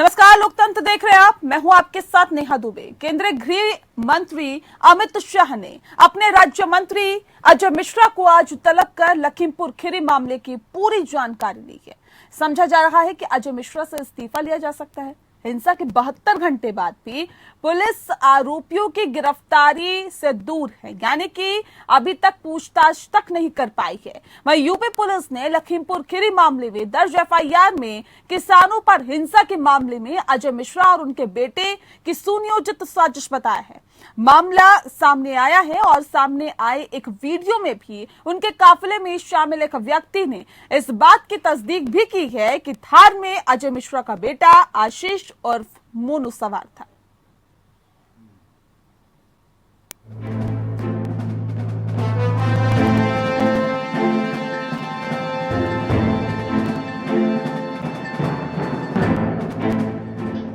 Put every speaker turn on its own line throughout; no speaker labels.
नमस्कार, लोकतंत्र देख रहे हैं आप। मैं हूं आपके साथ नेहा दुबे। केंद्रीय गृह मंत्री अमित शाह ने अपने राज्य मंत्री अजय मिश्रा को आज तलब कर लखीमपुर खीरी मामले की पूरी जानकारी ली है। समझा जा रहा है कि अजय मिश्रा से इस्तीफा लिया जा सकता है। हिंसा के 72 घंटे बाद भी पुलिस आरोपियों की गिरफ्तारी से दूर है, यानी कि अभी तक पूछताछ तक नहीं कर पाई है। वहीं यूपी पुलिस ने लखीमपुर खीरी मामले में दर्ज एफआईआर में किसानों पर हिंसा के मामले में अजय मिश्रा और उनके बेटे की सुनियोजित साजिश बताया है। मामला सामने आया है और सामने आए एक वीडियो में भी उनके काफिले में शामिल एक व्यक्ति ने इस बात की तस्दीक भी की है कि थार में अजय मिश्रा का बेटा आशीष उर्फ मोनू सवार था।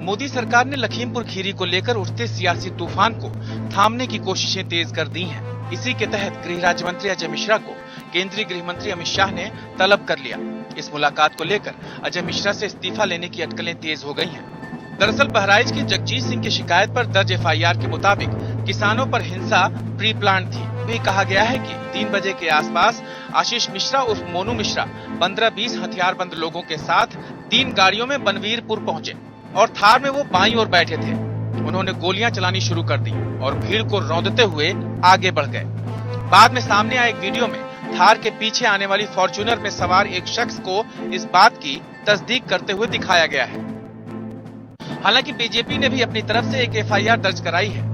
मोदी सरकार ने लखीमपुर खीरी को लेकर उठते सियासी तूफान को थामने की कोशिशें तेज कर दी हैं। इसी के तहत गृह राज्य मंत्री अजय मिश्रा को केंद्रीय गृह मंत्री अमित शाह ने तलब कर लिया। इस मुलाकात को लेकर अजय मिश्रा से इस्तीफा लेने की अटकलें तेज हो गई हैं। दरअसल बहराइच के जगजीत सिंह की शिकायत पर दर्ज एफआईआर के मुताबिक किसानों पर हिंसा प्री प्लान थी। भी कहा गया है कि 3 बजे के आसपास आशीष मिश्रा उर्फ मोनू मिश्रा 15-20 हथियारबंद लोगों के साथ 3 गाड़ियों में बनवीरपुर पहुंचे और थार में वो बाईं ओर बैठे थे। उन्होंने गोलियां चलानी शुरू कर दी और भीड़ को रौंदते हुए आगे बढ़ गए। बाद में सामने आए एक वीडियो में थार के पीछे आने वाली फॉर्च्यूनर में सवार एक शख्स को इस बात की तस्दीक करते हुए दिखाया गया है। हालांकि बीजेपी ने भी अपनी तरफ से एक एफआईआर दर्ज कराई है।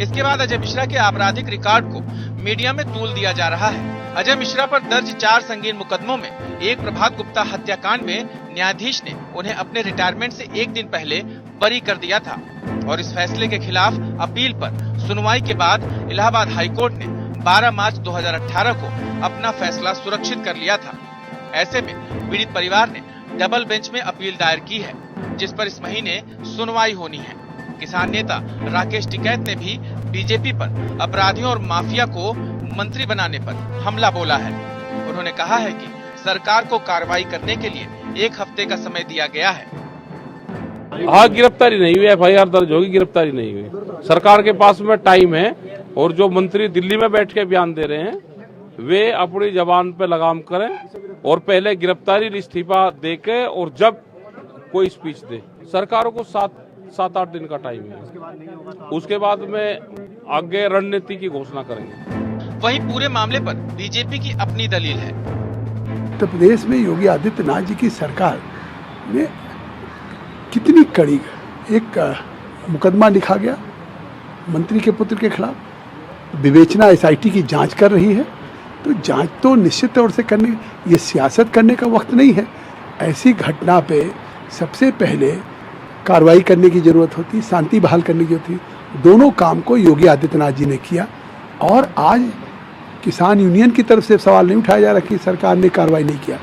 इसके बाद अजय मिश्रा के आपराधिक रिकॉर्ड को मीडिया में तूल दिया जा रहा है। अजय मिश्रा पर दर्ज 4 संगीन मुकदमों में एक प्रभात गुप्ता हत्याकांड में न्यायाधीश ने उन्हें अपने रिटायरमेंट से 1 दिन पहले बरी कर दिया था और इस फैसले के खिलाफ अपील पर सुनवाई के बाद इलाहाबाद हाईकोर्ट ने 12 मार्च 2018 को अपना फैसला सुरक्षित कर लिया था। ऐसे में पीड़ित परिवार ने डबल बेंच में अपील दायर की है, जिस पर इस महीने सुनवाई होनी है। किसान नेता राकेश टिकैत ने भी बीजेपी पर अपराधियों और माफिया को मंत्री बनाने पर हमला बोला है। उन्होंने कहा है कि सरकार को कार्रवाई करने के लिए 1 हफ्ते का समय दिया गया है।
हाँ, गिरफ्तारी नहीं हुई, एफआईआर दर्ज होगी, गिरफ्तारी नहीं हुई। सरकार के पास में टाइम है और जो मंत्री दिल्ली में बैठ के बयान दे रहे हैं वे अपनी जबान पे लगाम करें और पहले गिरफ्तारी इस्तीफा देके और जब कोई स्पीच दे। सरकारों को 7-8 दिन का टाइम है, उसके बाद में आगे रणनीति की घोषणा करेंगे।
वहीं पूरे मामले पर बीजेपी की अपनी दलील है।
उत्तर प्रदेश में योगी आदित्यनाथ जी की सरकार ने कितनी कड़ी, एक मुकदमा लिखा गया मंत्री के पुत्र के खिलाफ, विवेचना एसआईटी की जांच कर रही है। तो जांच तो निश्चित तौर से करने, ये सियासत करने का वक्त नहीं है। ऐसी घटना पे सबसे पहले कार्रवाई करने की जरूरत होती, शांति बहाल करने की होती। दोनों काम को योगी आदित्यनाथ जी ने किया और आज किसान यूनियन की तरफ से सवाल नहीं उठाया जा रहा कि सरकार ने कार्रवाई नहीं किया।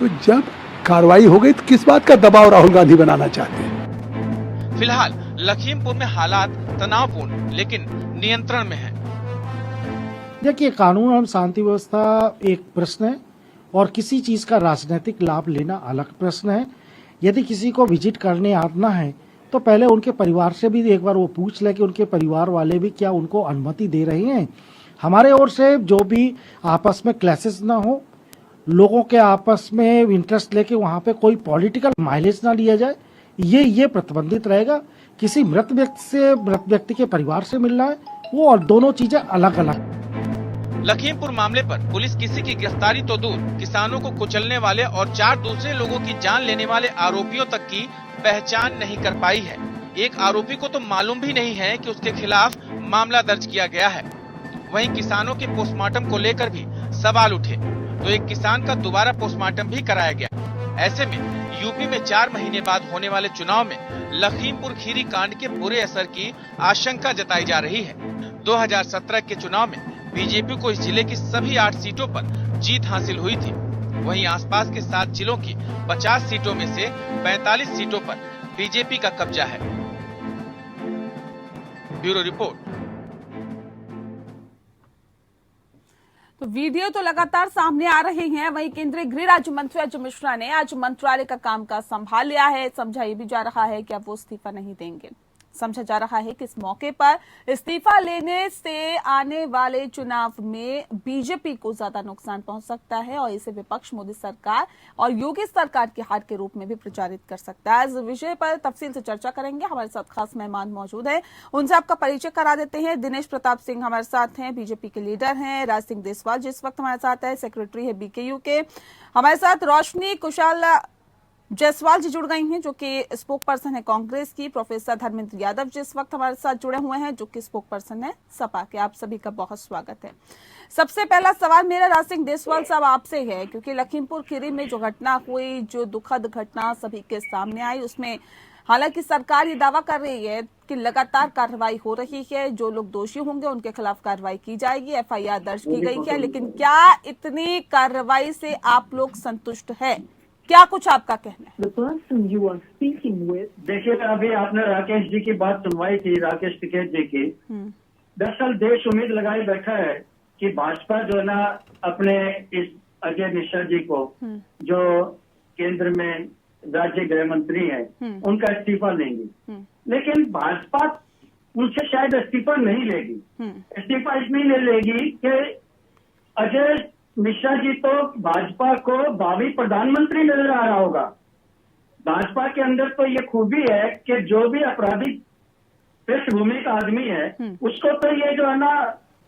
तो जब कार्रवाई हो गई तो किस बात का दबाव राहुल गांधी बनाना चाहते हैं?
फिलहाल लखीमपुर में हालात तनावपूर्ण लेकिन नियंत्रण में है।
देखिए, कानून और शांति व्यवस्था एक प्रश्न है और किसी चीज का राजनीतिक लाभ लेना अलग प्रश्न है। यदि किसी को विजिट करने आना है तो पहले उनके परिवार से भी एक बार वो पूछ ले कि उनके परिवार वाले भी क्या उनको अनुमति दे रहे हैं। हमारे ओर से जो भी आपस में क्लैशेस ना हो, लोगों के आपस में इंटरेस्ट लेके वहाँ पे कोई पॉलिटिकल माइलेज ना लिया जाए, ये प्रतिबंधित रहेगा। किसी मृत व्यक्ति के परिवार से मिलना है वो, और दोनों चीजें अलग अलग।
लखीमपुर मामले पर पुलिस किसी की गिरफ्तारी तो दूर, किसानों को कुचलने वाले और 4 दूसरे लोगों की जान लेने वाले आरोपियों तक की पहचान नहीं कर पाई है। एक आरोपी को तो मालूम भी नहीं है कि उसके खिलाफ मामला दर्ज किया गया है। वहीं किसानों के पोस्टमार्टम को लेकर भी सवाल उठे तो एक किसान का दोबारा पोस्टमार्टम भी कराया गया। ऐसे में यूपी में 4 महीने बाद होने वाले चुनाव में लखीमपुर खीरी कांड के बुरे असर की आशंका जताई जा रही है। 2017 के चुनाव में बीजेपी को इस जिले की सभी 8 सीटों पर जीत हासिल हुई थी। वहीं आसपास के 7 जिलों की 50 सीटों में से 45 सीटों पर बीजेपी का कब्जा है। Bureau report.
तो वीडियो तो लगातार सामने आ रहे हैं। वहीं केंद्रीय गृह राज्य मंत्री अजय मिश्रा ने आज मंत्रालय का कामकाज संभाल लिया है। समझा ये भी जा रहा है कि अब वो इस्तीफा नहीं देंगे। समझा जा रहा है कि इस मौके पर इस्तीफा लेने से आने वाले चुनाव में बीजेपी को ज्यादा नुकसान पहुंच सकता है और इसे विपक्ष मोदी सरकार और योगी सरकार की हार के रूप में भी प्रचारित कर सकता है। इस विषय पर तफसील से चर्चा करेंगे। हमारे साथ खास मेहमान मौजूद हैं, उनसे आपका परिचय करा देते हैं। दिनेश प्रताप सिंह हमारे साथ हैं, बीजेपी के लीडर हैं। राज सिंह देसवाल जिस वक्त हमारे साथ है, सेक्रेटरी है बीकेयू के। हमारे साथ रोशनी कुशाल जायसवाल जी जुड़ गई हैं, जो कि स्पोक पर्सन है कांग्रेस की। प्रोफेसर धर्मेंद्र यादव जिस वक्त हमारे साथ जुड़े हुए हैं, जो कि स्पोक पर्सन है सपा के। आप सभी का बहुत स्वागत है। सबसे पहला सवाल मेरा राज सिंह देसवाल साहब आपसे है, क्योंकि लखीमपुर खीरी में जो घटना हुई, जो दुखद घटना सभी के सामने आई, उसमें हालांकि सरकार ये दावा कर रही है कि लगातार कार्रवाई हो रही है, जो लोग दोषी होंगे उनके खिलाफ कार्रवाई की जाएगी, एफआईआर दर्ज की गई है। लेकिन क्या इतनी कार्रवाई से आप लोग संतुष्ट है? क्या कुछ आपका कहना है?
देखिए, अभी आपने राकेश जी की बात सुनवाई थी, राकेश टिकैत जी की। दरअसल देश उम्मीद लगाए बैठा है कि भाजपा जो है ना अपने इस अजय मिश्रा जी को, जो केंद्र में राज्य गृह मंत्री हैं, उनका इस्तीफा देंगी। लेकिन भाजपा उनसे शायद इस्तीफा नहीं लेगी। इस्तीफा इसलिए नहीं लेगी कि अजय मिश्रा जी तो भाजपा को भावी प्रधानमंत्री नजर आ रहा होगा। भाजपा के अंदर तो ये खूबी है कि जो भी आपराधिक पृष्ठभूमि का आदमी है, उसको तो ये जो है ना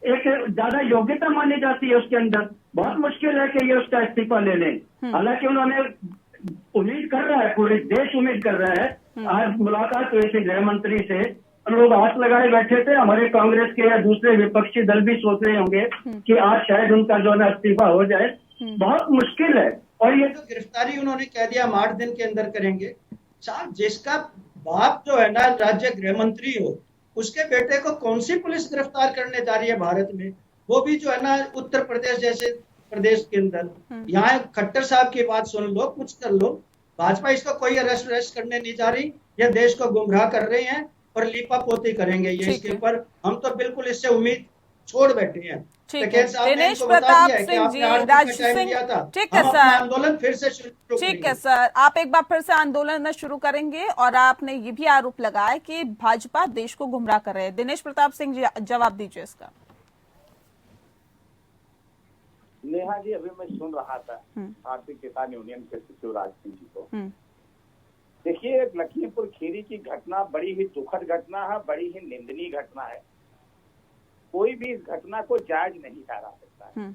एक ज्यादा योग्यता मानी जाती है उसके अंदर। बहुत मुश्किल है कि ये उसका इस्तीफा ले लें। हालांकि उन्होंने उम्मीद कर रहा है, पूरे देश उम्मीद कर रहा है। आज मुलाकात हुई थी गृह मंत्री से, लोग हाथ लगाए बैठे थे। हमारे कांग्रेस के या दूसरे विपक्षी दल भी सोच रहे होंगे कि आज शायद उनका जो है इस्तीफा हो जाए। बहुत मुश्किल है। और ये
तो गिरफ्तारी उन्होंने कह दिया हम 8 दिन के अंदर करेंगे। साहब, जिसका बाप जो है ना राज्य गृह मंत्री हो, उसके बेटे को कौन सी पुलिस गिरफ्तार करने जा रही है भारत में? वो भी जो है ना उत्तर प्रदेश जैसे प्रदेश के अंदर। यहाँ खट्टर साहब की बात सुन लो, कुछ कर लो। भाजपा इसको कोई अरेस्ट करने नहीं जा रही। यह देश को गुमराह कर रहे हैं और लीपा पोती करेंगे ये इसके ऊपर। हम तो बिल्कुल इससे उम्मीद छोड़ बैठे हैं।
दिनेश प्रताप सिंह जी, राज सिंह, ठीक है सर,
आंदोलन फिर से शुरू।
ठीक है सर, आप एक बार फिर से आंदोलन शुरू करेंगे। और आपने ये भी आरोप लगाया कि भाजपा देश को गुमराह कर रहे हैं। दिनेश प्रताप सिंह जी जवाब दीजिए इसका।
नेहा जी, अभी मैं सुन रहा था भारतीय किसान यूनियन के सचिव राज सिंह जी को। देखिए, लखीमपुर खीरी की घटना बड़ी ही दुखद घटना है, बड़ी ही निंदनीय घटना है। कोई भी इस घटना को जायज नहीं ठहरा सकता है।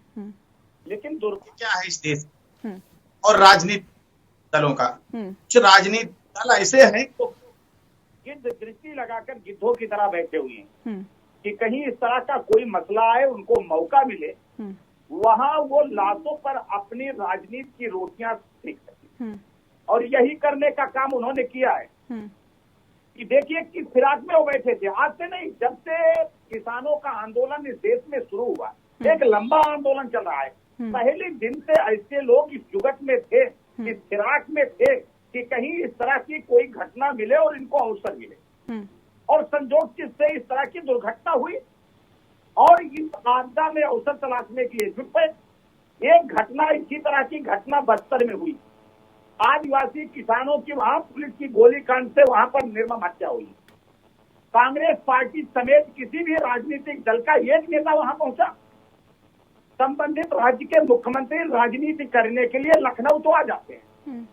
लेकिन दुर्भाग्य
क्या है इस देश और राजनीतिक दलों का, जो राजनीतिक दल ऐसे हैं तो
गिद्ध दृष्टि लगाकर गिद्धों की तरह बैठे हुए हैं कि कहीं इस तरह का कोई मसला आए, उनको मौका मिले, वहां वो लाशों पर अपनी राजनीति की रोटियां सेक सके। और यही करने का काम उन्होंने किया है। कि देखिए किस फिराक में वो बैठे थे। आज से नहीं, जब से किसानों का आंदोलन इस देश में शुरू हुआ, एक लंबा आंदोलन चल रहा है। पहले दिन से ऐसे लोग इस जुगत में थे, इस फिराक में थे कि कहीं इस तरह की कोई घटना मिले और इनको अवसर मिले। और संजोग से इस तरह की दुर्घटना हुई और इस आपदा में अवसर तलाशने के लिए जुट गए। एक घटना इसी तरह की घटना बस्तर में हुई। आदिवासी किसानों की वहां पुलिस की गोलीकांड से वहां पर निर्मम हत्या हुई। कांग्रेस पार्टी समेत किसी भी राजनीतिक दल का एक नेता वहां पहुंचा। संबंधित राज्य के मुख्यमंत्री राजनीति करने के लिए लखनऊ तो आ जाते हैं,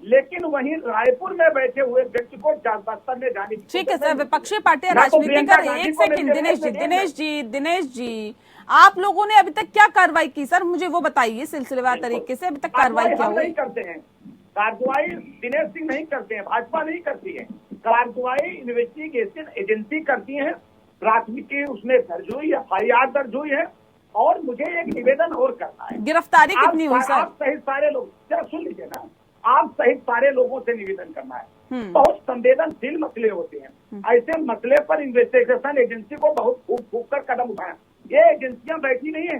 लेकिन वहीं रायपुर में बैठे हुए व्यक्ति को बस्तर में जाने की।
ठीक है सर, विपक्षी पार्टियां राजनीति कर रही है। एक सेकंड दिनेश जी, आप लोगों ने अभी तक क्या कार्रवाई की सर, मुझे वो बताइए सिलसिलेवार तरीके से। अभी तक कार्रवाई क्या हुई?
करते हैं कार्रवाई, दिनेश सिंह नहीं करते हैं, भाजपा नहीं करती है। कार्रवाई इन्वेस्टिगेशन एजेंसी करती है। प्राथमिकी उसमें दर्ज हुई, एफआईआर दर्ज हुई है। और मुझे एक निवेदन और करना है।
गिरफ्तारी कितनी हुई सर?
आप सहित सारे लोग, जरा सुन लीजिए ना, आप सहित सारे लोगों से निवेदन करना है। बहुत संवेदनशील मसले होते हैं, ऐसे मसले पर इन्वेस्टिगेशन एजेंसी को बहुत फूक कर कदम उठाया। ये एजेंसियां बैठी नहीं है,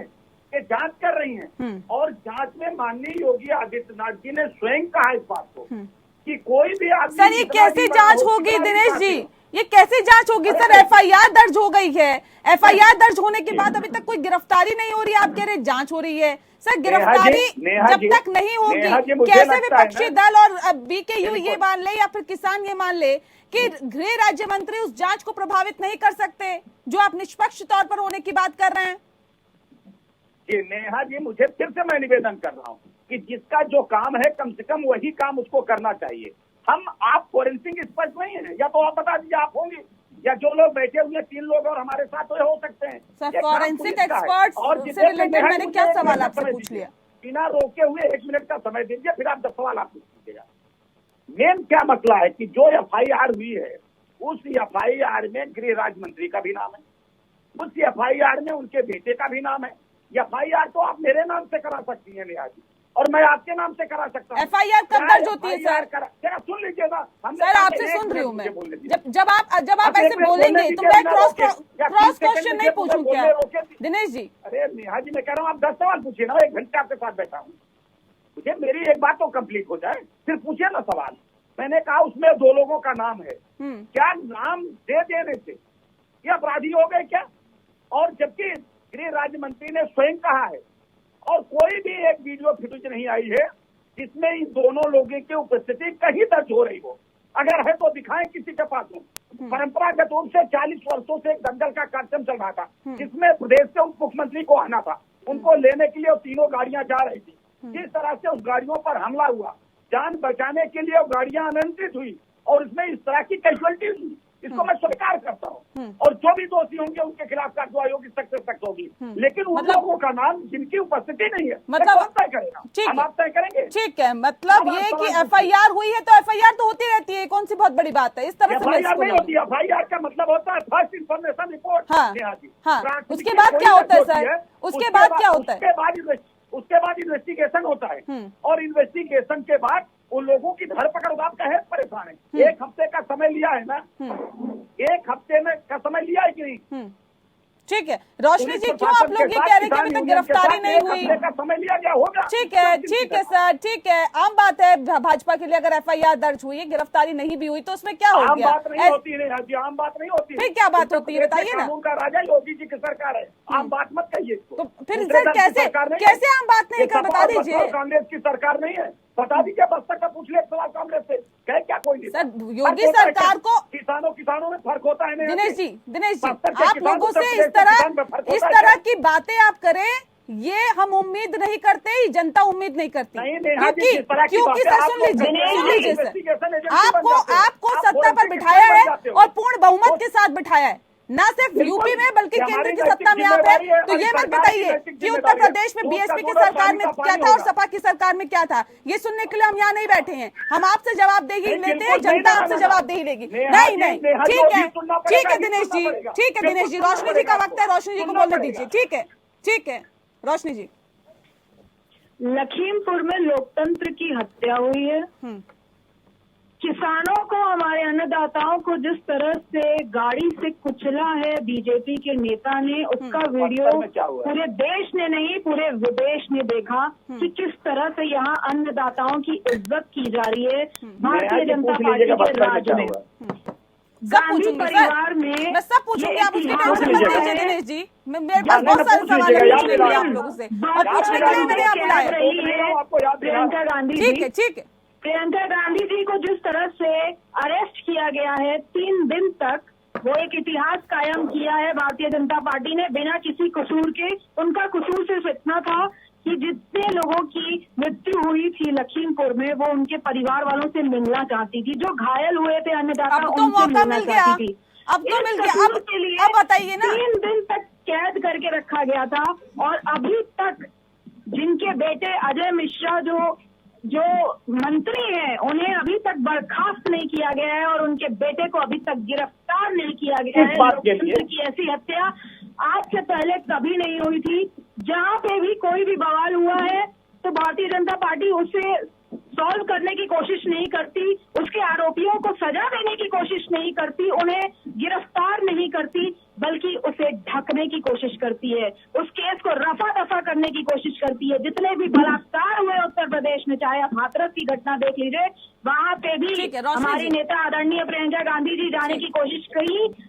ये जांच कर रही हैं। और जांच में माननीय योगी आदित्यनाथ जी ने स्वयं कहा इस बात को कि कोई भी आदमी।
सर, ये कैसी जांच होगी दिनेश जी? ये कैसी जांच होगी सर? एफआईआर दर्ज हो गई है, एफआईआर दर्ज होने के बाद अभी तक कोई गिरफ्तारी नहीं हो रही, आप कह रहे जांच हो रही है। सर गिरफ्तारी जब तक नहीं होगी, कैसे विपक्षी दल और बीकेयू ये मान ले या फिर किसान ये मान ले कि गृह राज्य मंत्री उस जांच को प्रभावित नहीं कर सकते जो आप निष्पक्ष तौर पर होने की बात कर रहे हैं?
जी नेहा जी, मुझे फिर से मैं निवेदन कर रहा हूँ कि जिसका जो काम है कम से कम वही काम उसको करना चाहिए। आप फॉरेंसिक एक्सपर्ट नहीं है, या तो आप बता दीजिए आप होंगे, या जो लोग बैठे हुए 3 लोग और हमारे साथ हो सकते हैं।
सर फॉरेंसिक एक्सपर्ट से रिलेटेड मैंने क्या सवाल आपसे पूछ लिया?
बिना रोके हुए 1 मिनट का समय दीजिए, फिर आप 10 सवाल आप पूछ लीजिएगा। मेन क्या मसला है कि जो एफआईआर हुई है उस एफआईआर में गृह राज्य मंत्री का भी नाम है, उस एफआईआर में उनके बेटे का भी नाम है। एफआईआर तो आप मेरे नाम से करा सकती हैं नेहा जी, और मैं आपके नाम से करा सकता हूँ।
एफआईआर कब दर्ज होती है सर?
जरा सुन लीजिएगा,
सर आपसे सुन रही हूँ मैं। जब आप ऐसे बोलेंगे तो मैं क्रॉस क्वेश्चन नहीं पूछूं क्या दिनेश जी?
अरे नेहा जी, मैं कह रहा हूँ आप 10 सवाल पूछिए ना, 1 घंटे आपके साथ बैठा हूँ, मुझे मेरी एक बात तो कंप्लीट हो जाए, फिर पूछिए ना सवाल। मैंने कहा उसमें 2 लोगों का नाम है, क्या नाम दे देने से ये अपराधी हो गए क्या? और जबकि गृह राज्य मंत्री ने स्वयं कहा है और कोई भी एक वीडियो फुटेज नहीं आई है जिसमें इन दोनों लोगों की उपस्थिति कहीं दर्ज हो रही हो। अगर है तो दिखाएं किसी के पास हो। परंपरागत रूप से 40 वर्षों से एक दंगल का कार्यक्रम चल रहा था जिसमें प्रदेश के उप मुख्यमंत्री को आना था, उनको लेने के लिए 3 गाड़ियां जा रही थी। जिस तरह से उस गाड़ियों पर हमला हुआ, जान बचाने के लिए गाड़ियां अनियंत्रित हुई और इसमें इस तरह की कैजुअलिटी हुई, इसको मैं स्वीकार करता हूँ। और जो भी दोषी होंगे उनके खिलाफ कार्रवाई होगी, सख्त होगी, लेकिन उन लोगों का नाम जिनकी उपस्थिति नहीं है
मतलब
तय करेगा, हम आप तय करेंगे।
ठीक है, मतलब ये कि एफआईआर हुई है तो एफआईआर तो होती रहती है, कौन सी बहुत बड़ी बात है? इस तरह से
एफआईआर नहीं होती। एफआईआर का मतलब होता है फर्स्ट इन्फॉर्मेशन रिपोर्ट।
हाँ, उसके बाद क्या होता है सर? उसके बाद क्या होता है?
उसके बाद इन्वेस्टिगेशन होता है, और इन्वेस्टिगेशन के बाद उन लोगों की धरपकड़। आप कहे परेशान है, 1 हफ्ते का समय लिया है ना, 1 हफ्ते में का समय लिया है कि नहीं?
ठीक है रोशनी जी, क्यों आप लोग ये कह रहे हैं कि अभी तक गिरफ्तारी नहीं हुई?
का समय लिया गया होगा।
ठीक है सर, ठीक है, आम बात है भाजपा के लिए अगर एफआईआर दर्ज हुई है, गिरफ्तारी नहीं भी हुई तो उसमें क्या हो गया?
आम बात नहीं होती है, आम बात नहीं होती।
फिर क्या बात होती है बताइए ना?
कानून का राजा योगी जी की सरकार है, आम बात मत कहिए।
तो फिर सर कैसे आम बात नहीं कर, बता दीजिए।
कांग्रेस की सरकार नहीं है, बता दीजिए। बस्तर का पूछ ले सवाल कांग्रेस से, कह क्या कोई नहीं?
सर योगी सरकार को
किसानों में फर्क होता है।
दिनेश जी आप लोगों से इस तरह की बातें आप करें, ये हम उम्मीद नहीं करते, जनता उम्मीद नहीं करती। क्योंकि सर सुन लीजिए सर, आपको सत्ता पर बिठाया है और पूर्ण बहुमत के साथ बिठाया है, न सिर्फ यूपी में बल्कि केंद्र की सत्ता में आप है। तो ये मत बताइए कि उत्तर प्रदेश में बीएसपी की सरकार में क्या था और सपा की सरकार में क्या था। ये सुनने के लिए हम यहाँ नहीं बैठे हैं, हम आपसे जवाबदेही लेते हैं, जनता आपसे जवाबदेही लेगी। नहीं ठीक है दिनेश जी, रोशनी जी का वक्त है, रोशनी जी को बोलने दीजिए। ठीक है रोशनी जी।
लखीमपुर में लोकतंत्र की हत्या हुई है। किसानों को, हमारे अन्नदाताओं को जिस तरह से गाड़ी से कुचला है बीजेपी के नेता ने, उसका वीडियो पूरे देश ने नहीं पूरे विदेश ने देखा कि किस तरह से यहाँ अन्नदाताओं की इज्जत की जा रही है भारतीय जनता पार्टी के राज में। गांधी परिवार में
मैं सब पूछूंगी, आप उसकी टेंशन मत लीजिए दिनेश जी। मेरे पास बहुत सारे सवाल है पूछने के लिए आप लोगों से, और पूछने के लिए मैंने आप बुलाया।
प्रियंका गांधी,
ठीक है
प्रियंका गांधी जी को जिस तरह से अरेस्ट किया गया है, 3 दिन तक वो एक इतिहास कायम किया है भारतीय जनता पार्टी ने बिना किसी कसूर के। उनका कसूर सिर्फ इतना था कि जितने लोगों की मृत्यु हुई थी लखीमपुर में, वो उनके परिवार वालों से मिलना चाहती थी, जो घायल हुए थे अन्नदाता उनसे मिलना चाहती थी।
अब तो मिल गया, अब बताइए ना।
3 दिन तक कैद करके रखा गया था और अभी तक जिनके बेटे अजय मिश्रा जो मंत्री हैं, उन्हें अभी तक बर्खास्त नहीं किया गया है और उनके बेटे को अभी तक गिरफ्तार नहीं किया गया है। लोकतंत्र की ऐसी हत्या आज से पहले कभी नहीं हुई थी। जहाँ पे भी कोई भी बवाल हुआ है तो भारतीय जनता पार्टी उसे सॉल्व करने की कोशिश नहीं करती, उसके आरोपियों को सजा देने की कोशिश नहीं करती, उन्हें गिरफ्तार नहीं करती, बल्कि उसे ढकने की कोशिश करती है, उस केस को रफा दफा करने की कोशिश करती है। जितने भी बलात्कार हुए उत्तर प्रदेश में, चाहे आप हाथरस की घटना देख लीजिए, वहाँ पे भी
ठीक है, रोशनी
हमारी
जी।
नेता आदरणीय प्रियंका गांधी जी जाने की कोशिश की,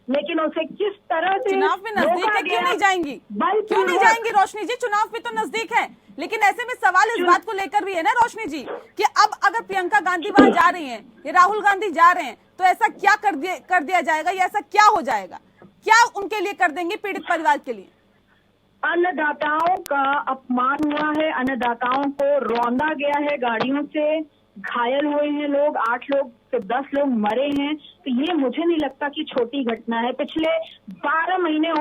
लेकिन उसे किस तरह से
चुनाव में नजदीक
रोका
है, क्यों
गया।
नहीं जाएंगी?
बलपूर्वक-
क्यों नहीं जाएंगी रोशनी जी? चुनाव भी तो नजदीक है, लेकिन ऐसे में सवाल इस बात को लेकर भी है ना रोशनी जी कि अब अगर प्रियंका गांधी वहां जा रही हैं, ये राहुल गांधी जा रहे हैं, तो ऐसा क्या कर दिया जाएगा, या ऐसा क्या हो जाएगा, क्या उनके लिए कर देंगे पीड़ित परिवार के लिए?
अन्नदाताओं का अपमान हुआ है, अन्नदाताओं को रौंदा गया है, गाड़ियों से घायल हुए हैं लोग, 8 लोग से 10 लोग मरे हैं। तो ये मुझे नहीं लगता कि छोटी घटना है। पिछले 12 महीने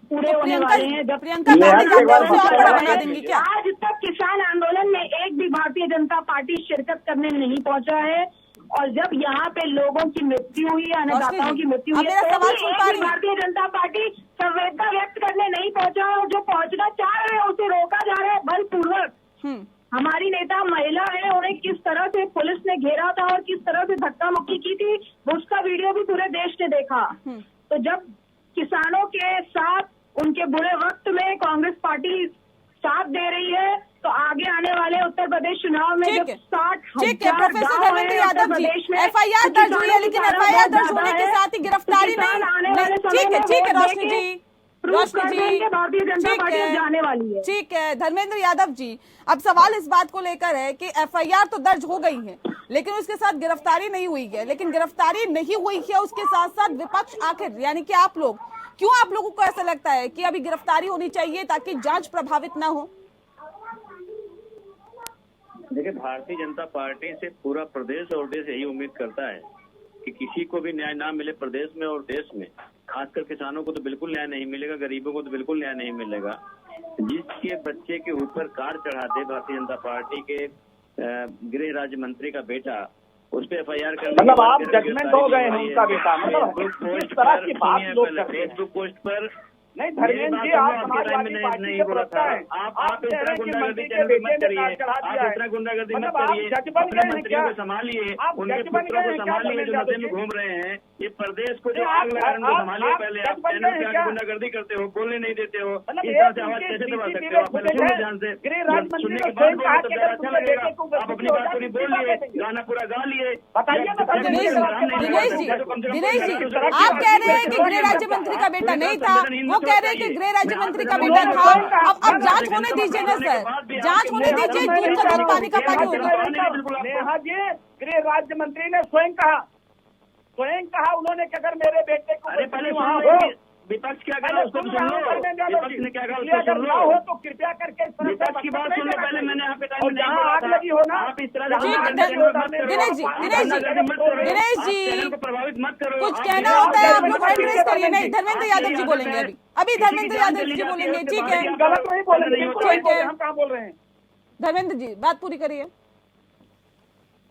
पूरे होने वाले हैं जब
प्रियंका गांधी जाकर उसे और बड़ा बना देंगी क्या?
आज तक किसान आंदोलन में एक भी भारतीय जनता पार्टी शिरकत करने नहीं पहुंचा है, और जब यहाँ पे लोगों की मृत्यु हुई है, अन्नदाताओं की मृत्यु हुई है,
मेरा सवाल
तो
सुन पा
भी
रही हैं?
भारतीय जनता पार्टी संवेदना व्यक्त करने नहीं पहुंचा, और जो पहुंचना चाह रहे हैं उसे रोका जा रहा है बलपूर्वक। हमारी नेता महिला है, उन्हें किस तरह से पुलिस ने घेरा था और किस तरह से धक्का मुक्की की थी, उसका वीडियो भी पूरे देश ने देखा। तो जब किसानों के साथ उनके बुरे वक्त में कांग्रेस पार्टी साथ दे रही है, तो आगे आने वाले उत्तर प्रदेश चुनाव में जब 60,000
प्रोफेसर धर्मेंद्र यादव जी, FIR दर्ज हुई है, लेकिन FIR दर्ज होने के साथ ही गिरफ्तारी नहीं। ठीक है रोशनी जी,
भारतीय जनता पार्टी जाने वाली है।
ठीक है धर्मेंद्र यादव जी, अब सवाल इस बात को लेकर है कि FIR तो दर्ज हो गई है, लेकिन उसके साथ गिरफ्तारी नहीं हुई है, लेकिन गिरफ्तारी नहीं हुई है उसके साथ साथ विपक्ष आखिर यानी कि आप लोग, क्यों आप लोगों को ऐसा लगता है कि अभी गिरफ्तारी होनी चाहिए ताकि जांच प्रभावित ना हो?
देखिए, भारतीय जनता पार्टी से पूरा प्रदेश और देश यही उम्मीद करता है कि किसी को भी न्याय ना मिले प्रदेश में और देश में। खासकर किसानों को तो बिल्कुल न्याय नहीं मिलेगा, गरीबों को तो बिल्कुल न्याय नहीं मिलेगा। जिसके बच्चे के ऊपर कार चढ़ा दे भारतीय जनता पार्टी के गृह राज्य मंत्री का बेटा, उस पर FIR कर,
मतलब आप जजमेंट हो गए हैं उनका बेटा, मतलब इस तरह की बात लोग करते हैं
फेसबुक पोस्ट पर।
नहीं धर्मेंद्र जी, आप समाजवादी पार्टी से प्रवक्ता हैं, आप इस तरह की मंत्री के बेटे ने कार चढ़ा दिया है,
गुंडागर्दी मत
मतलब आप
करिए,
जज बन गए हैं क्या?
संभालिए,
आप
उनके
जज बन
पुत्रों
गए
को
हैं क्या?
संभालिए जो नशे में घूम रहे हैं। ये प्रदेश को जो आग लगा रहे हैं संभालिए पहले। आप गुंडागर्दी करते हो, बोलने नहीं देते हो, इस तरह से आवाज कैसे दबा सकते हो? पहले सुनो ध्यान से, सुनने के बाद बोलो तो ज्यादा अच्छा लगेगा। आप अपनी बात पूरी बोल लिए, गाना पूरा गा लिए।
दिनेश जी, आप कह रहे हैं कि गृह राज्य मंत्री का बेटा नहीं था, वो कह रहे हैं कि गृह राज्य मंत्री का बेटा था। अब जांच होने दीजिए ना सर, जांच होने दीजिए, दूध का दूध पानी का पानी होगा।
नेहा जी, गृह राज्य मंत्री ने स्वयं कहा उन्होंने कि अगर मेरे बेटे को
पहले
वहाँ हो,
विपक्ष क्या कहा उसको सुन लो, विपक्ष ने क्या कहा उसको सुन लो,
हो तो कृपया करके
विपक्ष की बात सुन लो पहले। मैंने यहाँ पे
और जहाँ आग लगी हो ना,
आप इस तरह
दिनेश जी
को प्रभावित मत करो।
कुछ कहना होता है आप लोग हैंड रेज करिए। नहीं, धर्मेंद्र यादव जी बोलेंगे अभी धर्मेंद्र यादव जी बोलेंगे। ठीक है,
गलत नहीं बोल रहे, हम कहाँ बोल रहे हैं?
धर्मेंद्र जी बात पूरी करिए।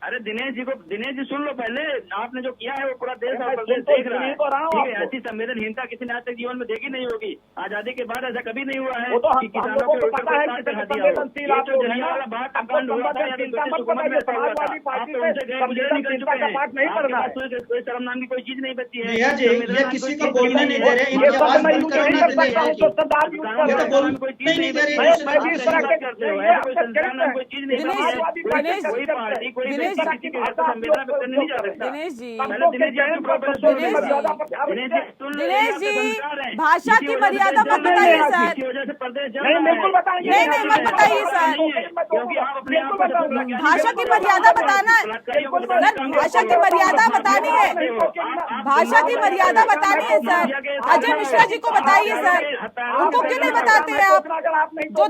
अरे दिनेश जी सुन लो पहले। आपने जो किया है वो पूरा देश और प्रदेश देख रहा है, ठीक है? ऐसी संवेदनहीनता किसी ने आज तक जीवन में देखी नहीं होगी। आजादी के बाद ऐसा कभी नहीं हुआ है कि किसानों के ऊपर कोई तार चढ़ा दिया हो। ये जो जलियांवाला बाग का कांड हुआ था या तो ब्रिटिश हुकूमत में ऐसा हुआ था, आप तो उनसे गए गुजरे निकल चुके हैं। आपके पास कोई शर्म नाम की कोई चीज नहीं बची है।
ये किसी को बोलने नहीं दे रहे, इनकी आवाज बंद करना दे रहे हैं। ये तो बोलने नहीं दे रहे,
कोई चीज नहीं बची है। कोई पार्टी कोई
दिनेश जी भाषा की मर्यादा मत बताइए सर। नहीं मत बताइए सर, भाषा की मर्यादा बताना सर, भाषा की मर्यादा बतानी है, भाषा की मर्यादा बतानी है सर। अजय मिश्रा जी को बताइए सर, उनको क्यों नहीं बताते हैं आप? जो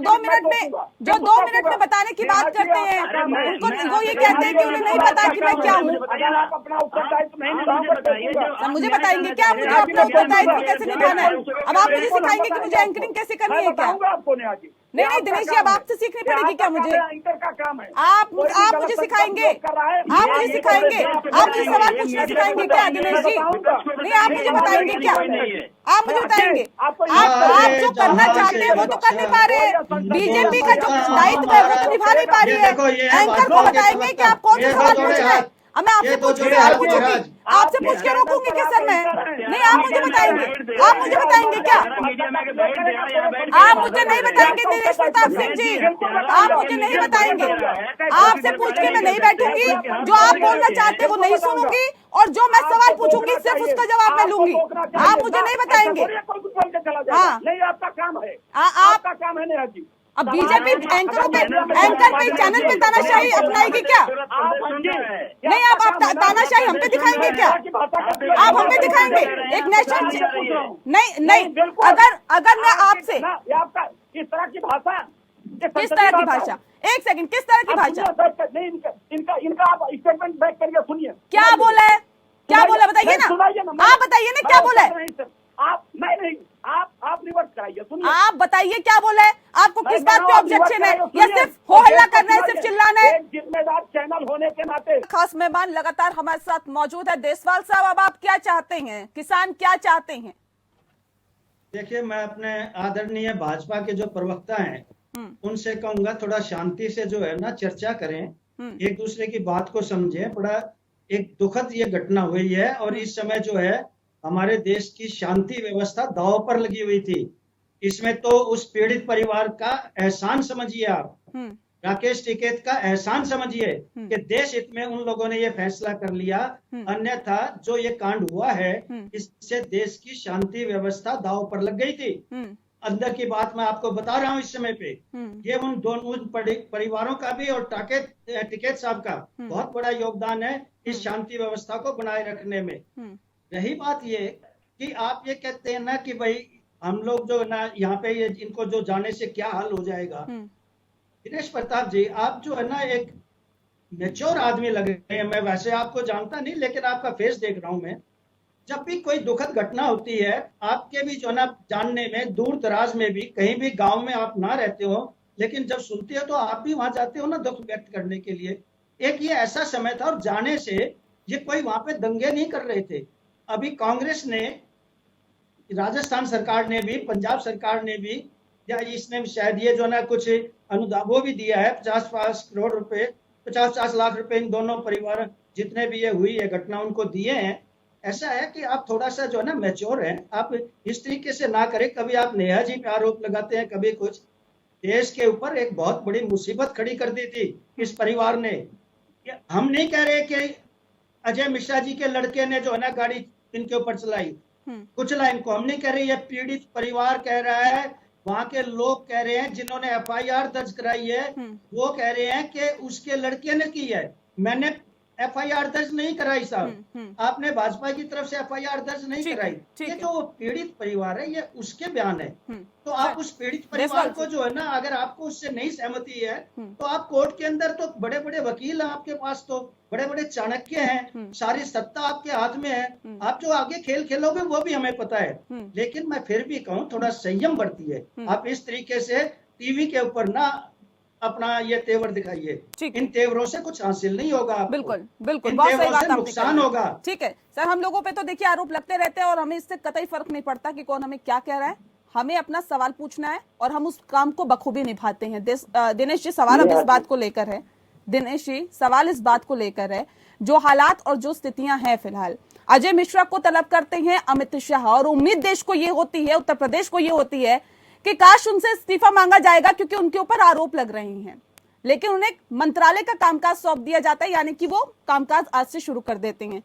2 मिनट में बताने की बात करते हैं, उनको ये कहते हैं कि उन्हें नहीं पता कि मैं क्या हूँ।
आप अपना उत्तरदायित्व नहीं निभाओगे,
मुझे बताएंगे क्या मुझे अपना उत्तरदायित्व कैसे निभाना है? अब आप मुझे सिखाएंगे कि मुझे एंकरिंग कैसे करनी है क्या?
आपको
नहीं दिनेश जी, अब आपसे सीखनी पड़ेगी क्या मुझे?
एंकर का काम है।
आप मुझे सिखाएंगे, आप मुझे सिखाएंगे, आप मुझे सवाल पूछना सिखाएंगे क्या दिनेश जी? नहीं, आप मुझे बताएंगे क्या? आप मुझे बताएंगे? आप जो करना चाहते हैं वो तो कर नहीं पा रहे। बीजेपी का जो दायित्व है वो तो निभा नहीं पा रही है। एंकर को बताएंगे कि आप कौन सा सवाल पूछ रहे हैं। अब मैं आपसे पूछ के सवाल पूछूंगी, आपसे पूछ के रोकूंगी क्या सर मैं? नहीं, आप मुझे बताएंगे, आप मुझे बताएंगे क्या? आप मुझे नहीं बताएंगे दिनेश प्रताप सिंह जी, आप मुझे नहीं बताएंगे। आपसे पूछ के मैं नहीं बैठूंगी, जो आप बोलना चाहते हैं वो नहीं सुनूंगी, और जो मैं सवाल पूछूंगी सिर्फ उसका जवाब मैं लूंगी। आप मुझे नहीं बताएंगे। हाँ,
नहीं, आपका काम है,
आपका
काम है नेहा जी।
अब बीजेपी एंकर पे चैनल पे तानाशाही अपनाएगी क्या? नहीं, आप तानाशाही हम पे दिखाएंगे क्या? आप हम पे दिखाएंगे एक नेशनल? नहीं, अगर मैं आपसे
किस तरह की भाषा,
किस तरह की भाषा, एक सेकंड, किस तरह की भाषा?
इनका आप स्टेटमेंट बैक करके सुनिए।
क्या बोला है, क्या बोला बताइए ना, आप बताइए ना क्या बोला है?
आप रिवर्स कराइए, सुनिए।
आप बताइए क्या बोला है, आपको किस बात पे ऑब्जेक्शन है, या सिर्फ हो हल्ला करना है, सिर्फ चिल्लाना है?
जिम्मेदार चैनल होने के नाते
खास मेहमान लगातार हमारे साथ मौजूद है। देसवाल साहब, अब आप क्या चाहते हैं, किसान क्या चाहते हैं?
देखिए, मैं अपने आदरणीय भाजपा के जो प्रवक्ता हैं उनसे कहूंगा थोड़ा शांति से जो है ना चर्चा करें, एक दूसरे की बात को समझें। बड़ा एक दुखद ये घटना हुई है और इस समय जो है हमारे देश की शांति व्यवस्था दांव पर लगी हुई थी। इसमें तो उस पीड़ित परिवार का एहसान समझिए, आप राकेश टिकैत का एहसान समझिए कि देश हित में उन लोगों ने ये फैसला कर लिया, अन्यथा जो ये कांड हुआ है इससे देश की शांति व्यवस्था दांव पर लग गई थी। अंदर की बात मैं आपको बता रहा हूँ इस समय पे, ये उन परिवारों का भी और टिकैत साहब का बहुत बड़ा योगदान है इस शांति व्यवस्था को बनाए रखने में। रही बात ये कि आप ये कहते हैं ना कि भाई हम लोग जो ना यहाँ पे ये इनको जो जाने से क्या हाल हो जाएगा। दिनेश प्रताप जी, आप जो है ना एक मैच्योर आदमी लग रहे हैं। मैं वैसे आपको जानता नहीं, लेकिन आपका फेस देख रहा हूं मैं। जब भी कोई दुखद घटना होती है, आपके भी जो ना जानने में दूर दराज में भी कहीं भी गांव में आप ना रहते हो, लेकिन जब सुनते हो तो आप भी वहां जाते हो ना दुख व्यक्त करने के लिए। एक ये ऐसा समय था और जाने से ये कोई वहां पे दंगे नहीं कर रहे थे। अभी कांग्रेस ने, राजस्थान सरकार ने भी, पंजाब सरकार ने भी, या इसने शायद ये जो ना कुछ अनुदान वो भी दिया है 50 करोड़ रुपए, 50 लाख रुपए इन दोनों परिवार जितने भी ये हुई है घटना उनको दिए हैं। ऐसा है कि आप थोड़ा सा जो है ना मैच्योर हैं, आप इस तरीके से ना करें। कभी आप नेहा जी पे आरोप लगाते हैं, कभी कुछ। देश के ऊपर एक बहुत बड़ी मुसीबत खड़ी कर दी थी इस परिवार ने। हम नहीं कह रहे कि अजय मिश्रा जी के लड़के ने जो है ना गाड़ी इनके ऊपर चलाई, कुचला इनको, हम नहीं कह रहे। ये पीड़ित परिवार कह रहा है, वहां के लोग कह रहे हैं, जिन्होंने FIR दर्ज कराई है वो कह रहे हैं कि उसके लड़के ने की है। मैंने FIR दर्ज नहीं कराई साहब, आपने भाजपा की तरफ से FIR दर्ज नहीं कराई। ये जो पीड़ित परिवार है ये उसके बयान है। तो आप उस पीड़ित परिवार को जो है ना, अगर आपको उससे नहीं सहमति है तो आप कोर्ट के अंदर, तो बड़े बड़े वकील हैं आपके पास, तो बड़े बड़े चाणक्य हैं, सारी सत्ता आपके हाथ में है। आप जो आगे खेल खेलोगे वो भी हमें पता है, लेकिन मैं फिर भी कहूँ थोड़ा संयम बरतिए। आप इस तरीके से टीवी के ऊपर ना अपना ये तेवर दिखाइए। इन तेवरों से कुछ हासिल नहीं होगा आपको।
बिल्कुल बिल्कुल, बहुत सही बात आपने
नुकसान होगा।
ठीक है सर, हम लोगों पे तो देखिए आरोप लगते रहते हैं और हमें इससे कतई फर्क नहीं पड़ता कि कौन हमें क्या कह रहा है। हमें अपना सवाल पूछना है और हम उस काम को बखूबी निभाते हैं। दिनेश जी, सवाल अब इस बात को लेकर है, दिनेश जी सवाल इस बात को लेकर है, जो हालात और जो स्थितियां हैं फिलहाल, अजय मिश्रा को तलब करते हैं अमित शाह, और उम्मीद देश को ये होती है, उत्तर प्रदेश को ये होती है कि काश उनसे इस्तीफा मांगा जाएगा क्योंकि उनके ऊपर आरोप लग रहे हैं, लेकिन उन्हें मंत्रालय का कामकाज सौंप दिया जाता है, यानी कि वो कामकाज आज से शुरू कर देते हैं।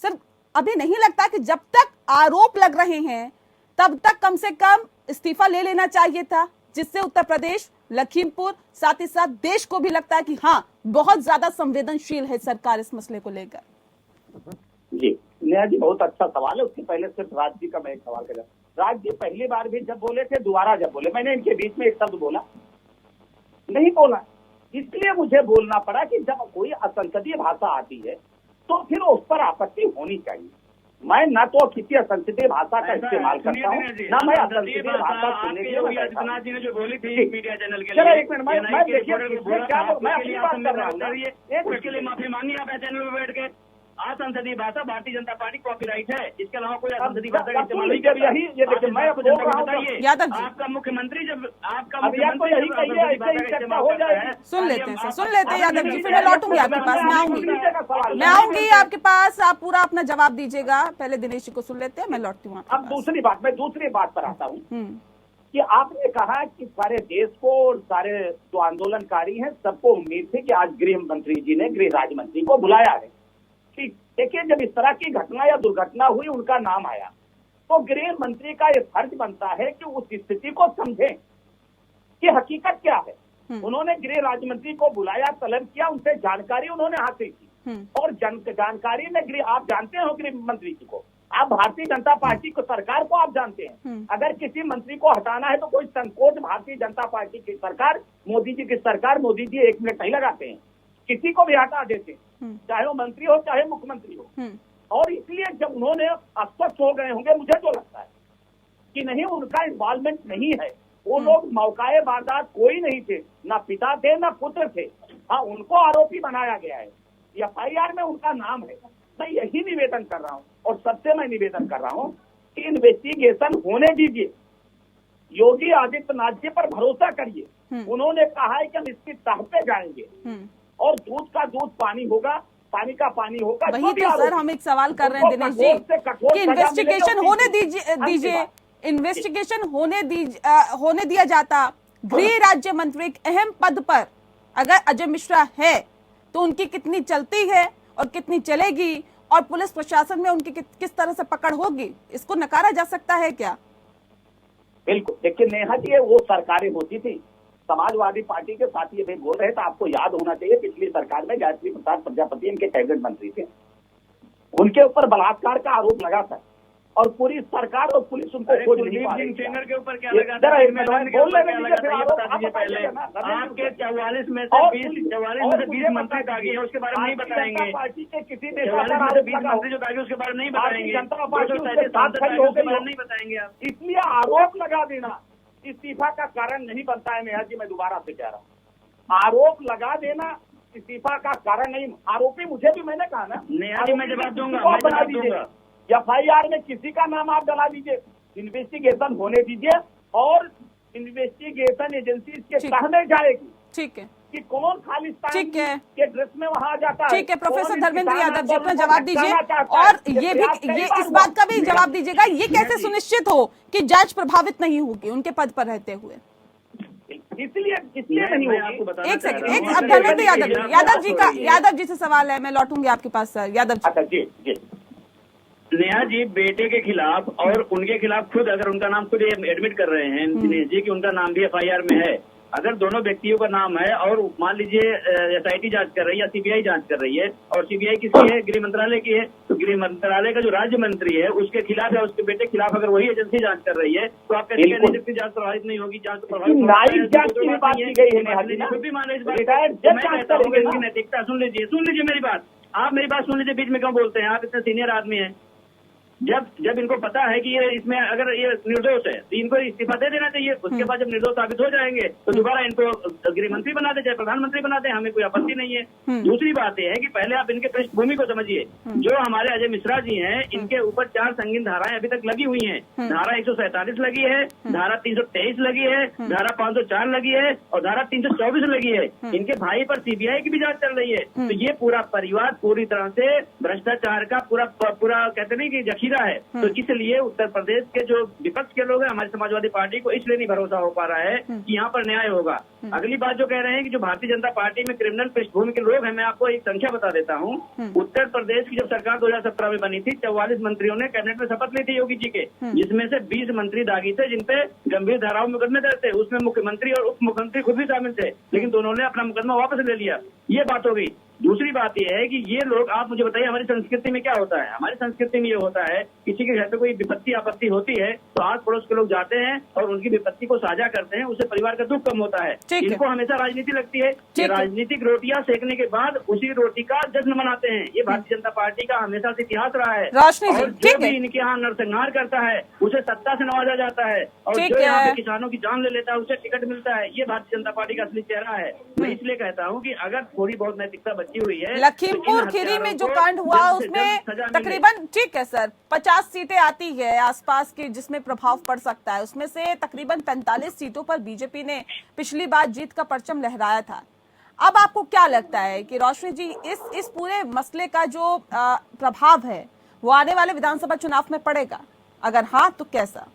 सर, अभी नहीं लगता कि जब तक आरोप लग रहे हैं तब तक कम से कम इस्तीफा ले लेना चाहिए था, जिससे उत्तर प्रदेश, लखीमपुर, साथ ही साथ देश को भी लगता है कि हाँ, बहुत ज्यादा संवेदनशील है सरकार इस मसले को लेकर।
जी नेहा जी, बहुत अच्छा सवाल है। उसके पहले सिर्फ राज जी का मैं एक सवाल कर, राज जी पहली बार भी जब बोले थे, दोबारा जब बोले, मैंने इनके बीच में एक शब्द बोला नहीं बोला, इसलिए मुझे बोलना पड़ा कि जब कोई असंसदीय भाषा आती है तो फिर उस पर आपत्ति होनी चाहिए। मैं न तो किसी असंसदीय भाषा का इस्तेमाल करता हूँ, ना मैं असंसदीय भाषा सुनने के लिए।
आदित्यनाथ जी ने जो बोली थी मीडिया चैनल के लिए,
चलो एक मिनट, मैं देखिए मैं अपनी बात कर रहा हूँ,
एक मिनट के लिए माफी मांगी आप चैनल पे बैठ के, असंसदीय भाषा भारतीय जनता पार्टी कॉपीराइट है, इसके अलावा कोई असंसदीय भाषा का इस्तेमाल नहीं
जब यही ये देखिए मैं आपको बोल रहा हूँ
यादव जी,
आपका मुख्यमंत्री जब आपका
अब या तो यही कहिए ऐसे ही चर्चा हो जाएगी।
सुन लेते हैं यादव जी, फिर मैं लौटूंगी आपके पास, मैं आऊंगी आपके पास, आप पूरा अपना जवाब दीजिएगा। पहले दिनेश जी को सुन लेते हैं, मैं लौटती हूँ।
अब दूसरी बात पर आता हूँ कि आपने कहा कि सारे देश को और सारे जो आंदोलनकारी हैं सबको उम्मीद थी कि आज गृह मंत्री जी ने गृह राज्य मंत्री को बुलाया है। ठीक, देखिए जब इस तरह की घटना या दुर्घटना हुई, उनका नाम आया, तो गृह मंत्री का ये फर्ज बनता है कि उस स्थिति को समझें कि हकीकत क्या है। उन्होंने गृह राज्य मंत्री को बुलाया, तलब किया, उनसे जानकारी उन्होंने हासिल की और जानकारी में गृह, आप जानते हो गृह मंत्री जी को, आप भारतीय जनता पार्टी को, सरकार को आप जानते हैं। अगर किसी मंत्री को हटाना है तो कोई संकोच भारतीय जनता पार्टी की सरकार, मोदी जी की सरकार, मोदी जी 1 मिनट नहीं लगाते हैं, किसी को भी हटा देते हैं, चाहे वो मंत्री हो चाहे मुख्यमंत्री हो। और इसलिए जब उन्होंने अस्वस्थ हो गए होंगे, मुझे तो लगता है कि नहीं उनका इन्वॉल्वमेंट नहीं है, वो लोग मौकाए वारदात कोई नहीं थे, ना पिता थे ना पुत्र थे। हाँ, उनको आरोपी बनाया गया है, FIR में उनका नाम है। मैं यही निवेदन कर रहा हूँ और सबसे मैं निवेदन कर रहा हूँ कि इन्वेस्टिगेशन होने दीजिए, योगी आदित्यनाथ जी पर भरोसा करिए। उन्होंने कहा है कि हम इसकी तह पे जाएंगे और दूध का दूध पानी होगा, पानी का पानी होगा।
वही तो सर हम एक सवाल कर रहे हैं दिनेश जी कि इन्वेस्टिगेशन होने दीजिए, इन्वेस्टिगेशन होने दिया जाता। गृह राज्य मंत्री एक अहम पद पर अगर अजय मिश्रा है तो उनकी कितनी चलती है और कितनी चलेगी, और पुलिस प्रशासन में उनकी किस तरह से पकड़ होगी, इसको नकारा जा सकता है क्या?
बिल्कुल, देखिए नेहा जी, वो सरकारें होती थी, समाजवादी पार्टी के साथ ये भी बोल रहे थे, आपको याद होना चाहिए पिछली सरकार में गायत्री प्रसाद प्रजापति इनके कैबिनेट मंत्री थे, उनके ऊपर बलात्कार का आरोप लगा था और पूरी सरकार और पुलिस उनको खोज नहीं पा रही।
के ऊपर क्या लगा था? आपके 44 में से 20 मंत्री दागी है, उसके बारे में नहीं बताएंगे।
पार्टी के किसी ने
20 मंत्री जो दागी उसके बारे में नहीं बताएंगे,
जनता पार्टी उसके साथ खड़ी हो गई,
नहीं बताएंगे आप।
इसलिए आरोप लगा देना इस्तीफा का कारण नहीं बनता है। नेहा जी, मैं दोबारा से कह रहा हूँ, आरोप लगा देना इस्तीफा का कारण नहीं। आरोपी मुझे भी, मैंने कहा ना
नेहा जी, मैं जवाब दूंगा।
FIR में किसी का नाम आप डला दीजिए, इन्वेस्टिगेशन होने दीजिए और इन्वेस्टिगेशन एजेंसी के सामने जाएगी।
ठीक है
कि कौन खालिस्तान के ड्रेस में वहां आ जाता है।
ठीक है, प्रोफेसर धर्मेंद्र यादव जी अपना जवाब दीजिए और ये इस बात का भी जवाब दीजिएगा, ये कैसे सुनिश्चित हो कि जांच प्रभावित नहीं होगी उनके पद पर रहते हुए?
इसलिए नहीं होगी।
एक सेकंड, अब धर्मेंद्र यादव जी से सवाल है, मैं लौटूंगी आपके पास सर। यादव जी,
नेहा जी, बेटे के खिलाफ और उनके खिलाफ खुद अगर उनका नाम खुद एडमिट कर रहे हैं दिनेश जी कि उनका नाम भी FIR में है, अगर दोनों व्यक्तियों का नाम है और मान लीजिए SIT जांच कर रही है या CBI जांच कर रही है और CBI किसकी है? गृह मंत्रालय की है, तो गृह मंत्रालय का जो राज्य मंत्री है उसके खिलाफ या उसके बेटे के खिलाफ अगर वही एजेंसी जांच कर रही है तो आप कैसे कह नहीं सकते जांच प्रभावित नहीं होगी? जांच प्रभावित खुद भी माने इस बात की नैतिकता। सुन लीजिए मेरी बात, आप मेरी बात सुन लीजिए, बीच में क्यों बोलते हैं? आप इतने सीनियर आदमी हैं। जब इनको पता है कि ये इसमें अगर ये निर्दोष है तो इनको इस्तीफा दे देना चाहिए। उसके बाद जब निर्दोष साबित हो जाएंगे तो दोबारा इनको गृह मंत्री बना दे, चाहे प्रधानमंत्री बना दे, हमें कोई आपत्ति नहीं है। दूसरी बात यह है कि पहले आप इनके पृष्ठभूमि को समझिए। जो हमारे अजय मिश्रा जी हैं, इनके ऊपर 4 संगीन धाराएं अभी तक लगी हुई हैं। धारा 147 लगी है, धारा 323 लगी है, धारा 504 लगी है और धारा 324 लगी है। इनके भाई पर CBI की भी जांच चल रही है। तो ये पूरा परिवार पूरी तरह से भ्रष्टाचार का पूरा कहते नहीं कि है। तो इसलिए उत्तर प्रदेश के जो विपक्ष के लोग हैं, हमारी समाजवादी पार्टी को इसलिए नहीं भरोसा हो पा रहा है कि यहाँ पर न्याय होगा। अगली बात जो कह रहे हैं कि जो भारतीय जनता पार्टी में क्रिमिनल पृष्ठभूमि के लोग हैं, मैं आपको एक संख्या बता देता हूँ। उत्तर प्रदेश की जब सरकार 2017 में बनी थी, 44 मंत्रियों ने कैबिनेट में शपथ ली थी योगी जी के, जिसमें से 20 मंत्री दागी थे जिनपे गंभीर धाराओं में मुकदमे दर्ज थे। उसमें मुख्यमंत्री और उप मुख्यमंत्री खुद भी शामिल थे, लेकिन दोनों ने अपना मुकदमा वापस ले लिया। ये बात हो गई। दूसरी बात यह है कि ये लोग, आप मुझे बताइए हमारी संस्कृति में क्या होता है? हमारी संस्कृति में ये होता है, किसी के घर पे कोई विपत्ति आपत्ति होती है तो आस पड़ोस के लोग जाते हैं और उनकी विपत्ति को साझा करते हैं, उससे परिवार का दुख कम होता है। इनको हमेशा राजनीति लगती है, राजनीतिक रोटियां सेकने के बाद उसी रोटी का जश्न मनाते हैं। ये भारतीय जनता पार्टी का हमेशा से इतिहास रहा है। और जो भी इनके यहाँ नरसंहार करता है उसे सत्ता से नवाजा जाता है, और जो यहाँ पे किसानों की जान ले लेता है उसे टिकट मिलता है। ये भारतीय जनता पार्टी का असली चेहरा है। मैं इसलिए कहता हूँ कि अगर थोड़ी बहुत नैतिकता बची हुई है।
लखीमपुर खीरी में जो कांड हुआ उसमें तकरीबन, ठीक है सर, 50 सीटें आती है आसपास की जिसमें प्रभाव पड़ सकता है, उसमें से तकरीबन 45 सीटों पर बीजेपी ने पिछली बार जीत का परचम लहराया था। अब आपको क्या लगता है कि रोशनी जी इस पूरे मसले का जो प्रभाव है वो आने वाले विधानसभा चुनाव में पड़ेगा? अगर हाँ तो कैसा?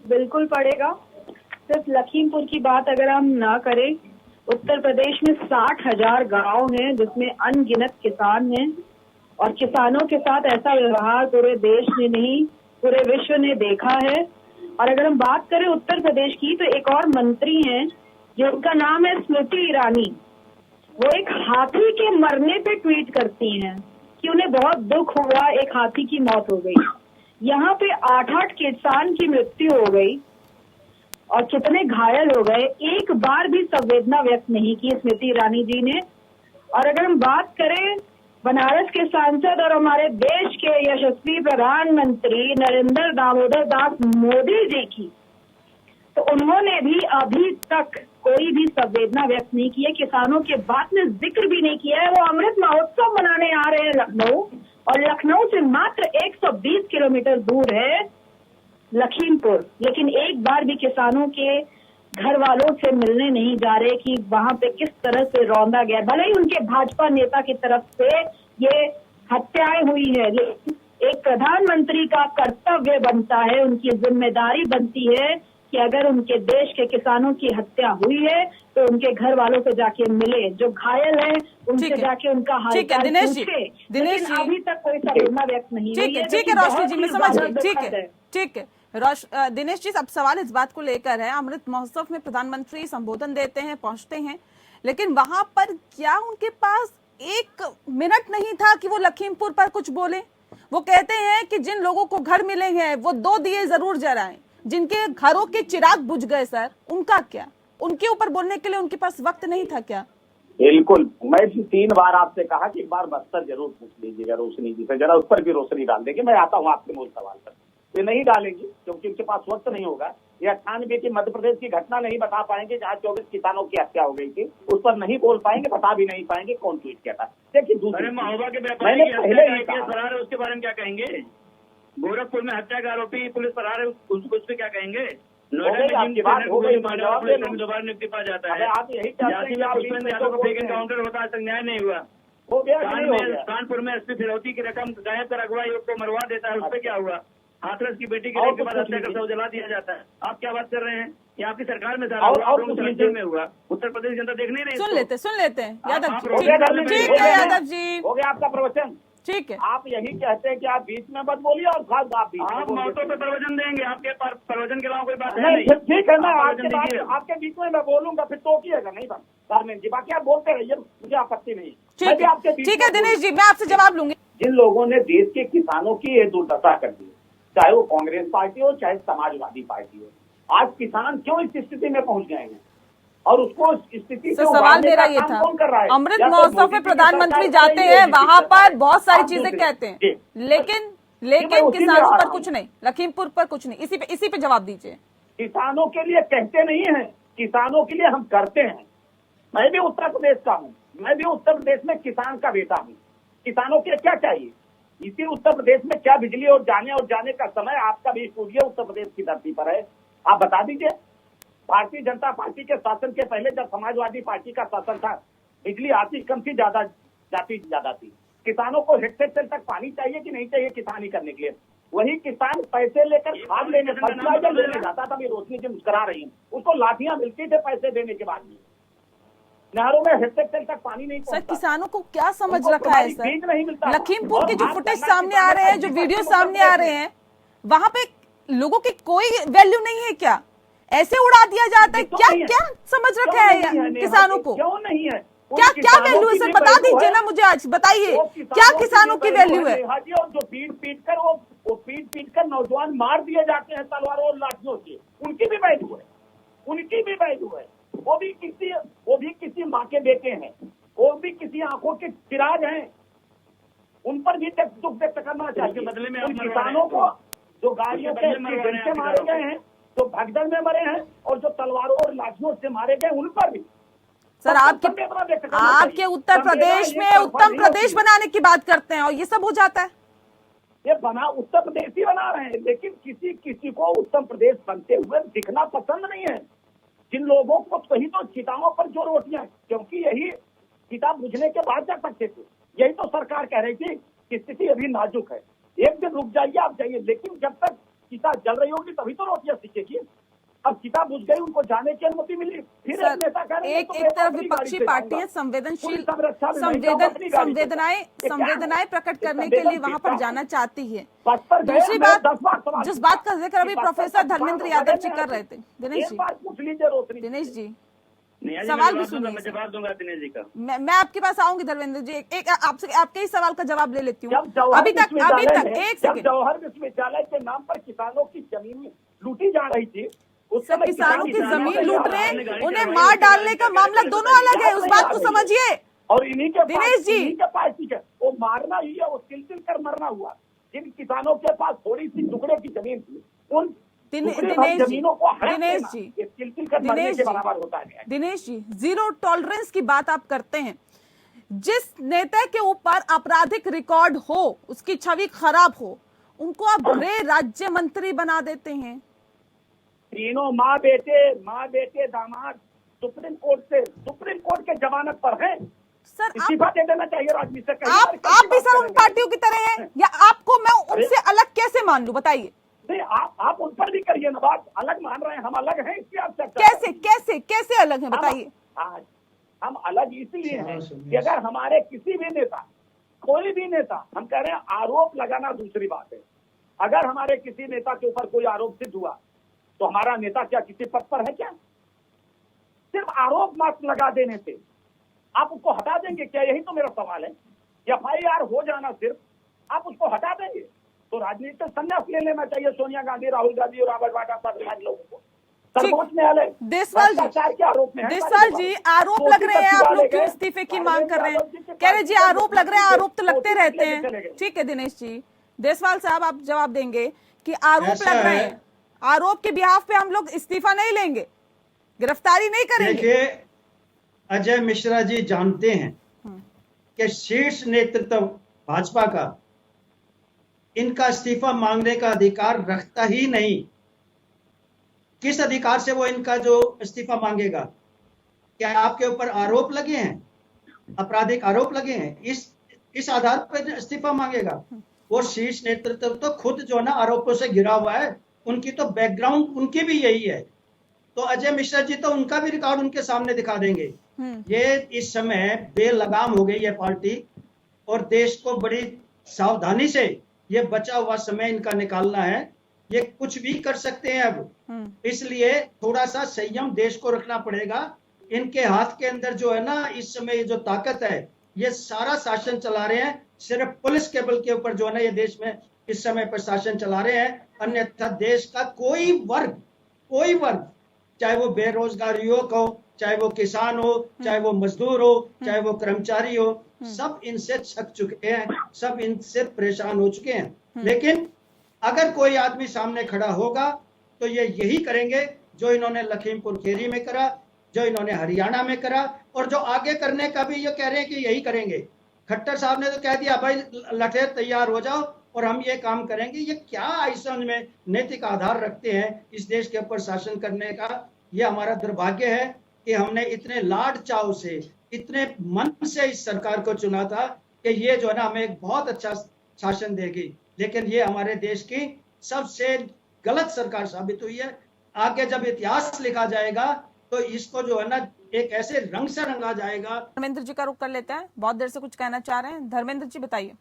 बिल्कुल पड़ेगा। सिर्फ लखीमपुर की बात अगर हम ना करें, उत्तर प्रदेश में 60,000 गांव हैं जिसमें अनगिनत किसान हैं, और किसानों के साथ ऐसा व्यवहार पूरे देश ने नहीं पूरे विश्व ने देखा है। और अगर हम बात करें उत्तर प्रदेश की, तो एक और मंत्री हैं जिनका नाम है स्मृति ईरानी। वो एक हाथी के मरने पे ट्वीट करती हैं कि उन्हें बहुत दुख हुआ, एक हाथी की मौत हो गई। यहाँ पे 8-8 किसान की मृत्यु हो गई और कितने घायल हो गए, एक बार भी संवेदना व्यक्त नहीं की स्मृति ईरानी जी ने। और अगर हम बात करें बनारस के सांसद और हमारे देश के यशस्वी प्रधानमंत्री नरेंद्र दामोदर दास मोदी जी की, तो उन्होंने भी अभी तक कोई भी संवेदना व्यक्त नहीं की है, किसानों के बात में जिक्र भी नहीं किया है। वो अमृत महोत्सव मनाने आ रहे हैं लखनऊ, और लखनऊ से मात्र 120 किलोमीटर दूर है लखीमपुर, लेकिन एक बार भी किसानों के घर वालों से मिलने नहीं जा रहे कि वहां पे किस तरह से रौंदा गया। भले ही उनके भाजपा नेता की तरफ से ये हत्याएं हुई है, लेकिन एक प्रधानमंत्री का कर्तव्य बनता है, उनकी जिम्मेदारी बनती है कि अगर उनके देश के किसानों की हत्या हुई है तो उनके घर वालों से जाके मिले, जो घायल है उनसे जाके उनका हालचाल पूछे।
दिनेश जी,
अभी तक कोई संवेदना व्यक्त नहीं हुई है।
ठीक है रोशनी जी, मैं समझ गई। ठीक है दिनेश जी, अब सवाल इस बात को लेकर है, अमृत महोत्सव में प्रधानमंत्री संबोधन देते हैं, पहुंचते हैं, लेकिन वहां पर क्या उनके पास 1 मिनट नहीं था कि वो लखीमपुर पर कुछ बोले? वो कहते हैं कि जिन लोगों को घर मिले हैं वो 2 दिए जरूर जलाएं, जिनके घरों के चिराग बुझ गए सर, उनका क्या? उनके ऊपर बोलने के लिए उनके पास वक्त नहीं था क्या?
बिल्कुल, मैं 3 बार आपसे कहा कि एक बार बस्तर जरूर पूछ लीजिएगा रोशनी जी से, जरा उस पर भी रोशनी डाल देंगे। मैं आता हूँ आपके मूल सवाल पर। ये नहीं डालेंगी क्योंकि उनके पास वक्त नहीं होगा। ये 98 की मध्य प्रदेश की घटना नहीं बता पाएंगे जहाँ 24 किसानों की हत्या हो गई थी, उस पर नहीं बोल पाएंगे, बता भी नहीं पाएंगे कौन ट्वीट किया था। देखिए दूसरे महोबा के व्यापारी की हत्या फरार है, उसके बारे में क्या कहेंगे? गोरखपुर में हत्या का आरोपी पुलिस फरार है, उस पर क्या कहेंगे? दोबारा नियुक्ति पा जाता है, एनकाउंटर होता है, न्याय नहीं हुआ। कानपुर में एसपी फिरौती की रकम गायब कर अगवा युवक को मरवा देता है, उस पर क्या हुआ? हाथरस की बेटी के के बाद हत्या का शव जला दिया जाता है। आप क्या बात कर रहे हैं? ये आपकी सरकार में सारा हुआ, में हुआ, उत्तर प्रदेश जनता देख नहीं रही।
सुन लेते हैं यादव जी।
ठीक है यादव जी, हो गया आपका प्रवचन।
ठीक है,
आप यही कहते हैं कि आप बीच में मत बोलिए और खास आप मौतों पे प्रवचन देंगे, आपके प्रवचन के अलावा कोई बात नहीं। ठीक है, मैं आपके बीच में मैं बोलूंगा, फिर टोकिएगा नहीं धर्मेंद्र जी, बाकी आप बोलते रहिए, मुझे आपत्ति नहीं।
ठीक है दिनेश जी, मैं आपसे जवाब लूंगी।
जिन लोगों ने देश के किसानों की ये दुर्दशा कर दी, चाहे वो कांग्रेस पार्टी हो चाहे समाजवादी पार्टी हो, आज किसान क्यों इस स्थिति में पहुंच गए हैं और उसको स्थिति से
सवाल मेरा ये था, अमृत महोत्सव में प्रधानमंत्री जाते हैं, वहां पर बहुत सारी चीजें कहते हैं, लेकिन किसानों पर कुछ नहीं, लखीमपुर पर कुछ नहीं। इसी पे जवाब दीजिए।
किसानों के लिए कहते नहीं है, किसानों के लिए हम करते हैं। मैं भी उत्तर प्रदेश का हूँ, मैं भी उत्तर प्रदेश में किसान का बेटा हूँ। किसानों के लिए क्या चाहिए? इसी उत्तर प्रदेश में क्या बिजली और जाने का समय आपका भी स्टूडियो उत्तर प्रदेश की धरती पर है, आप बता दीजिए। भारतीय जनता पार्टी के शासन के पहले जब समाजवादी पार्टी का शासन था, बिजली आती कम थी, ज्यादा थी। किसानों को हेक्टेयर तक पानी चाहिए कि नहीं चाहिए किसानी करने के लिए? वही किसान पैसे लेकर खाद लेने, फर्टिलाइजर लेने जाता था। अभी रोशनी जी मुस्करा रही है, उसको लाठियां मिलती थे पैसे देने के बाद में। नहरों में हेक्टेयर तक पानी नहीं पहुंचता।
सर किसानों को क्या समझ रखा है सर?
नहीं मिलता।
लखीमपुर के जो फुटेज सामने आ रहे हैं, जो वीडियो सामने आ रहे हैं, वहाँ पे लोगों की कोई वैल्यू नहीं है क्या? ऐसे उड़ा दिया जाता है क्या? क्या समझ रखा है किसानों को?
क्यों नहीं है?
क्या वैल्यू है सर? बता दीजिए ना मुझे, आज बताइए क्या किसानों की वैल्यू है?
जो पीट कर नौजवान मार दिए जाते हैं तलवारों और लाठियों से, उनकी भी वैल्यू है। वो भी किसी माँ के बेटे हैं, वो भी किसी आंखों के चिराग हैं, उन पर भी दुख व्यक्त करना चाहिए। बदले में किसानों को जो गाड़ियों से मारे गए हैं, जो भगदड़ में मरे हैं और जो तलवारों और लाठियों से मारे गए, उन पर भी
सर आपके उत्तर प्रदेश में उत्तम प्रदेश बनाने की बात करते हैं और ये सब हो जाता है।
ये उत्तर प्रदेश ही बना रहे हैं, लेकिन किसी को उत्तर प्रदेश बनते हुए दिखना पसंद नहीं है। जिन लोगों को कहीं तो चिताओं पर जो रोटियां, क्योंकि यही चिता बुझने के बाद जा सकते थे। यही तो सरकार कह रही थी कि स्थिति अभी नाजुक है, एक दिन रुक जाइए आप जाइए, लेकिन जब तक चिता जल रही होगी तभी तो रोटियां सीखेगी। अब चिता बुझ गई, उनको जाने की अनुमति मिली, फिर एक नेता कह रहे हैं
एक तरफ विपक्षी पार्टियां संवेदनशील संवेदनाएं प्रकट करने के लिए वहां पर जाना चाहती है। दूसरी बात, जिस बात का जिक्र अभी प्रोफेसर धर्मेंद्र यादव जी कर रहे थे, दिनेश जी सवाल भी सुनिए।
मैं जवाब दूंगा दिनेश जी का।
मैं आपके पास आऊंगी धर्मेंद्र जी, एक आपसे आपके ही सवाल का जवाब ले लेती हूँ। अभी तक एक सेकंड,
जवाहर विश्वविद्यालय के नाम पर किसानों की जमीन लूटी जा रही थी,
सब किसानों की जमीन लूट रहे हैं, उन्हें मार डालने का मामला दोनों अलग है, उस बात को समझिए।
और इन्हीं के
दिनेश जी
पार्टी का वो मारना ही है, वो तिल कर मरना हुआ। जिन किसानों के पास थोड़ी सी टुकड़े की जमीन थी, उन दिनेश जी जीरो टॉलरेंस की बात आप करते हैं। जिस नेता के ऊपर आपराधिक रिकॉर्ड हो, उसकी छवि खराब हो, उनको आप गृह राज्य मंत्री बना देते हैं। तीनों माँ बेटे दामाद सुप्रीम कोर्ट के जमानत पर हैं।
सर
इस्तीफा दे देना चाहिए राजनीति से।
आप भी सर उन पार्टियों की तरह हैं, या आपको मैं उनसे अलग कैसे मान लूं, बताइए।
नहीं, आप उन पर भी करिए ना बात। अलग मान रहे हैं, हम अलग हैं, इसकी आप
कैसे अलग हैं, बताइए।
हम अलग इसलिए हैं कि अगर हमारे किसी भी नेता, कोई भी नेता, हम कह रहे हैं आरोप लगाना दूसरी बात है। अगर हमारे किसी नेता के ऊपर कोई आरोप सिद्ध हुआ तो हमारा नेता क्या किसी पद पर है क्या? सिर्फ आरोप मात्र लगा देने से आप उसको हटा देंगे क्या? यही तो मेरा सवाल है। FIR हो जाना सिर्फ, आप उसको हटा देंगे तो राजनीति से संन्यास ले लेना चाहिए सोनिया गांधी, राहुल गांधी और रॉबर्ट वाड्रा पर लोगों को। सर्वोच्च न्यायालय
देशपाल जी आरोप लग रहे हैं, आप लोग क्यों इस्तीफे की मांग कर रहे हैं? कह रहे जी आरोप लग रहे हैं, आरोप तो लगते रहते हैं। ठीक है दिनेश जी, देशपाल साहब आप जवाब देंगे कि आरोप लग रहे हैं, आरोप के बिहाफ पे हम लोग इस्तीफा नहीं लेंगे, गिरफ्तारी नहीं करेंगे।
देखिए अजय मिश्रा जी जानते हैं कि शीर्ष नेतृत्व भाजपा का इनका इस्तीफा मांगने का अधिकार रखता ही नहीं। किस अधिकार से वो इनका जो इस्तीफा मांगेगा? क्या आपके ऊपर आरोप लगे हैं, आपराधिक आरोप लगे हैं, इस आधार पर इस्तीफा मांगेगा? वो शीर्ष नेतृत्व तो खुद जो ना आरोपों से घिरा हुआ है, उनकी तो बैकग्राउंड उनकी भी यही है। तो अजय मिश्रा जी तो उनका भी रिकॉर्ड उनके सामने दिखा देंगे। ये इस समय बेलगाम हो गई है पार्टी, और देश को बड़ी सावधानी से ये बचा हुआ समय इनका निकालना है। ये कुछ भी कर सकते हैं अब, इसलिए थोड़ा सा संयम देश को रखना पड़ेगा। इनके हाथ के अंदर जो है ना इस समय जो ताकत है, ये सारा शासन चला रहे हैं। सिर्फ पुलिस के बल के ऊपर जो है ना ये देश में इस समय पर शासन चला रहे हैं। अन्यथा देश का कोई वर्ग, चाहे वो बेरोजगार युवक हो, चाहे वो किसान हो, चाहे वो मजदूर हो, चाहे वो कर्मचारी हो, सब इनसे थक चुके हैं, सब इनसे परेशान हो चुके हैं। लेकिन अगर कोई आदमी सामने खड़ा होगा तो ये यही करेंगे जो इन्होंने लखीमपुर खीरी में करा, जो इन्होंने हरियाणा में करा, और जो आगे करने का भी ये कह रहे हैं कि यही करेंगे। खट्टर साहब ने तो कह दिया भाई लठे तैयार हो जाओ और हम ये काम करेंगे। ये क्या ऐसा में नैतिक आधार रखते हैं इस देश के ऊपर शासन करने का? ये हमारा दुर्भाग्य है कि हमने इतने लाड चाव से, इतने मन से इस सरकार को चुना था कि ये जो है ना हमें एक बहुत अच्छा शासन देगी, लेकिन ये हमारे देश की सबसे गलत सरकार साबित हुई है। आगे जब इतिहास लिखा जाएगा तो इसको जो है ना एक ऐसे रंग से रंगा जाएगा।
धर्मेंद्र जी का रुख कर लेते हैं, बहुत देर से कुछ कहना चाह रहे हैं। धर्मेंद्र जी बताइए।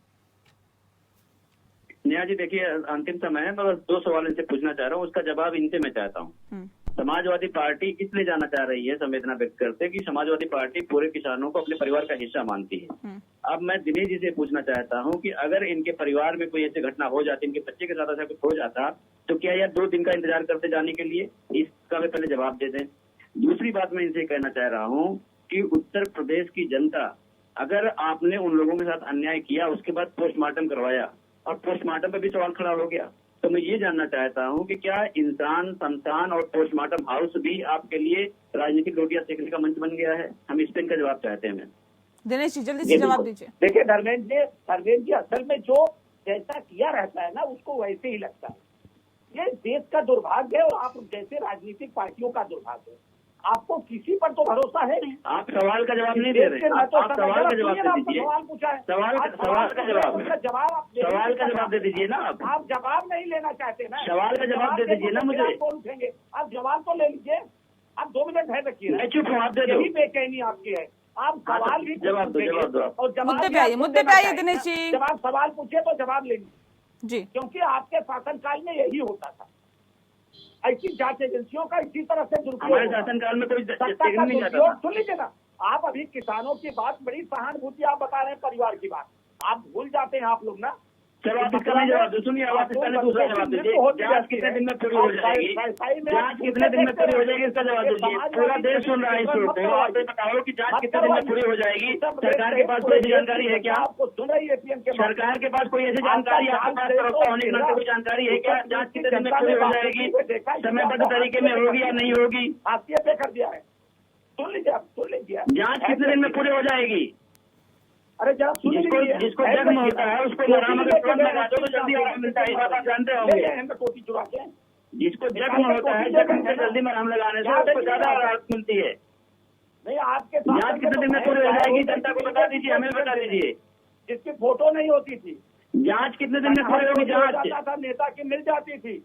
नेहा जी देखिए अंतिम समय है, मैं बस 2 सवाल इनसे पूछना चाह रहा हूँ, उसका जवाब इनसे मैं चाहता हूँ। समाजवादी पार्टी इसलिए जाना चाह रही है संवेदना व्यक्त करते कि समाजवादी पार्टी पूरे किसानों को अपने परिवार का हिस्सा मानती है। अब मैं दिनेश जी से पूछना चाहता हूं कि अगर इनके परिवार में कोई ऐसी घटना हो जाती, इनके बच्चे के साथ ऐसा कुछ हो जाता, तो क्या यह 2 दिन का इंतजार करते जाने के लिए? इसका वे पहले जवाब दे दें। दूसरी बात मैं इनसे कहना चाह रहा हूँ कि उत्तर प्रदेश की जनता, अगर आपने उन लोगों के साथ अन्याय किया, उसके बाद पोस्टमार्टम करवाया और पोस्टमार्टम पे भी सवाल खड़ा हो गया, तो मैं ये जानना चाहता हूँ कि क्या इंसान, शमशान और पोस्टमार्टम हाउस भी आपके लिए राजनीतिक रोटियां सेकने का मंच बन गया है? हम इस पर का जवाब चाहते हैं।
दिनेश जी जल्दी से जवाब दीजिए।
देखिए धर्मेंद्र जी असल में जो जैसा किया रहता है ना उसको वैसे ही लगता है। ये देश का दुर्भाग्य है और आप जैसे राजनीतिक पार्टियों का दुर्भाग्य है। आपको किसी पर तो भरोसा है नहीं।
आप सवाल का जवाब नहीं दे रहे। आप सवाल का जवाब दे दीजिए।
सवाल पूछा है,
सवाल का जवाब दे दीजिए ना।
आप जवाब नहीं लेना चाहते ना।
सवाल का जवाब दे दीजिए ना मुझे।
उठेंगे आप जवाब तो ले लीजिए। आप 2 मिनट है रखिए।
मैं चुप हूँ, आप दे दो।
यही बेचैनी आपकी है। आप सवाल भी
जवाब दो
और
मुद्दे पे आइए दिनेश जी।
जब आप सवाल पूछे तो जवाब ले लीजिए
जी,
क्योंकि आपके शासनकाल में यही होता था। ऐसी जांच एजेंसियों का इसी तरह से
हमारे शासनकाल में कोई
सत्ता का दुरुपयोग। सुन लीजिए ना, आप अभी किसानों की बात, बड़ी सहानुभूति आप बता रहे हैं, परिवार की बात आप भूल जाते हैं आप लोग ना।
चलो आप इसका नहीं जवाब दो। सुनिए, आप पहले दूसरा जवाब दीजिए। जांच कितने दिन में पूरी हो जाएगी? जांच कितने दिन में पूरी हो जाएगी इसका जवाब दीजिए। पूरा देश सुन रहा है इस वक्त। आप बताओ कि जांच कितने दिन में पूरी हो जाएगी? सरकार के पास कोई जानकारी है क्या?
आपको सुन रही है पीएम के
सरकार के पास कोई ऐसी जानकारी आपके पास भरोसा होने के नाते कोई जानकारी है क्या? जांच कितने दिन में पूरी हो जाएगी? समयबद्ध तरीके में होगी या नहीं होगी?
हाशिए पे कर दिया है। सुन लीजिए, आप सुन लीजिए।
जांच कितने दिन में पूरी हो जाएगी?
अरे जरा सुन लीजिए।
जिसको जख्म होता है उसको आराम अगर तुरंत लगा दो तो जल्दी आराम मिलता है। आप जानते होंगे।
टोपी चुरा के
जिसको जख्म होता है, जख्म से जल्दी में आराम लगाने से उसको ज्यादा राहत मिलती है।
नहीं, आपके
जांच कितने दिन में पूरी हो जाएगी? जनता को बता दीजिए, हमें बता दीजिए।
जिसकी फोटो नहीं होती थी,
जांच कितने दिन में पूरी होगी?
जांच नेता की मिल जाती थी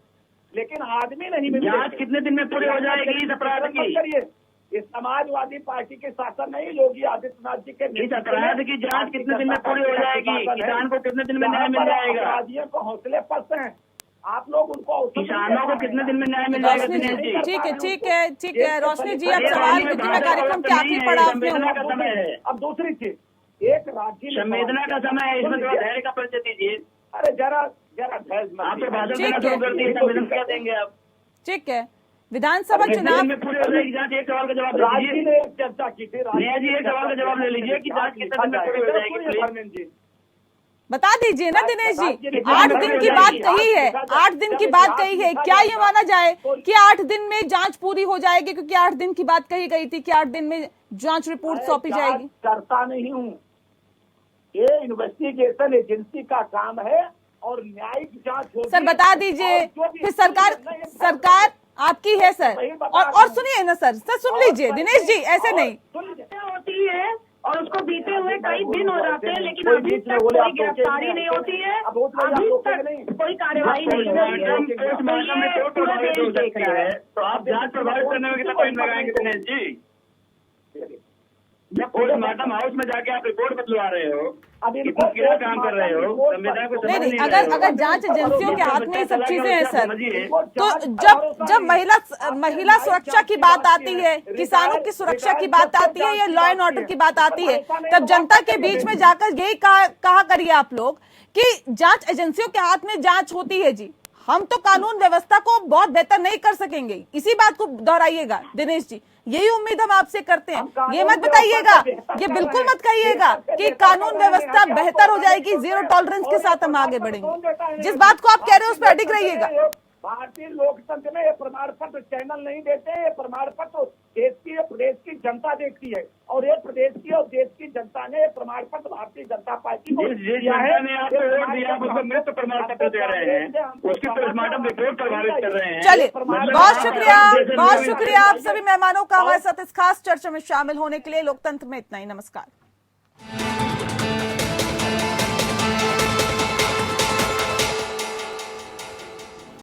लेकिन आदमी नहीं मिलती।
जांच कितने दिन में पूरी हो जाएगी इस अपराध की?
इस समाजवादी पार्टी के शासन नहीं, योगी आदित्यनाथ जी के
इस अपराध की जांच कितने दिन में पूरी हो जाएगी? किसान को कितने दिन में न्याय मिल जाएगा?
अपराधियों को हौसले पस्त हैं आप लोग, उनको
किसानों को कितने दिन में न्याय मिल जाएगा?
रोशनी जी ठीक है रोशनी जी, अब सवाल विधिमय कार्यक्रम के आखिरी पड़ाव में
का समय है।
अब दूसरी चीज, एक राज्य
संवेदना का समय है, इसमें थोड़ा धैर्य का परिचय दीजिए।
अरे जरा
आप तो भाषण देना शुरू कर दिए, संवेदन क्या देंगे आप?
ठीक है, विधानसभा चुनाव
में पूरी हो जाएगी जांच? एक सवाल का जवाब
राजी ने चर्चा की थी।
नेहा जी एक सवाल का जवाब ले लीजिए कि जांच कितने दिन में पूरी हो जाएगी?
बता दीजिए ना दिनेश जी। 8 दिन की बात कही है, 8 दिन की बात कही है, क्या ये माना जाए कि 8 दिन में जांच पूरी हो जाएगी? क्योंकि 8 दिन की बात कही गई थी कि 8 दिन में जांच रिपोर्ट सौंपी जाएगी।
करता नहीं हूँ, ये इन्वेस्टिगेशन एजेंसी का काम है और न्यायिक जांच होगी।
सर बता दीजिए, फिर सरकार आपकी है सर। और सुनिए ना सर सुन लीजिए दिनेश जी, ऐसे नहीं
होती है और उसको बीते हुए कई दिन हो जाते हैं लेकिन अभी तक कोई गिरफ्तारी नहीं होती है, अभी तक कोई कार्रवाई नहीं होती है। पूरा देश देख रहा है।
तो आप जांच प्रभावित करने में कितना टाइम लगाएंगे दिनेश जी? पोस्टमार्टम हाउस में जाके आप रिपोर्ट बदलवा रहे हो, अब क्या काम कर रहे हो? संविधान को
नहीं, अगर जांच एजेंसियों के हाथ में ये सब चीजें हैं सर, तो जब महिला सुरक्षा की बात आती है, किसानों की सुरक्षा की बात आती है या लॉ एंड ऑर्डर की बात आती है, तब जनता के बीच में जाकर यही कहा करिए आप लोग कि जांच एजेंसियों के हाथ में जांच होती है जी। हम तो कानून व्यवस्था को बहुत बेहतर नहीं कर सकेंगे, इसी बात को दोहराइएगा दिनेश जी। यही उम्मीद हम आपसे करते हैं। ये मत बताइएगा, ये बिल्कुल मत कहिएगा कि कानून व्यवस्था बेहतर हो जाएगी, 0 टॉलरेंस के साथ हम आगे बढ़ेंगे। जिस बात को आप कह रहे हो उस पर अडिग रहिएगा।
भारतीय लोकतंत्र में ये प्रमाण पत्र चैनल नहीं देते, ये प्रमाण पत्र देश की प्रदेश की जनता देखती है और ये प्रदेश की और देश की जनता ने प्रमाण पत्र भारतीय जनता पार्टी को दिया है।
आप उसको मृत प्रमाण पत्र दे रहे हैं, उसकी पोस्टमार्टम रिपोर्ट प्रभावित कर रहे हैं।
चलिए बहुत शुक्रिया आप सभी मेहमानों का हमारे साथ इस खास चर्चा में शामिल होने के लिए। लोकतंत्र में इतना ही, नमस्कार।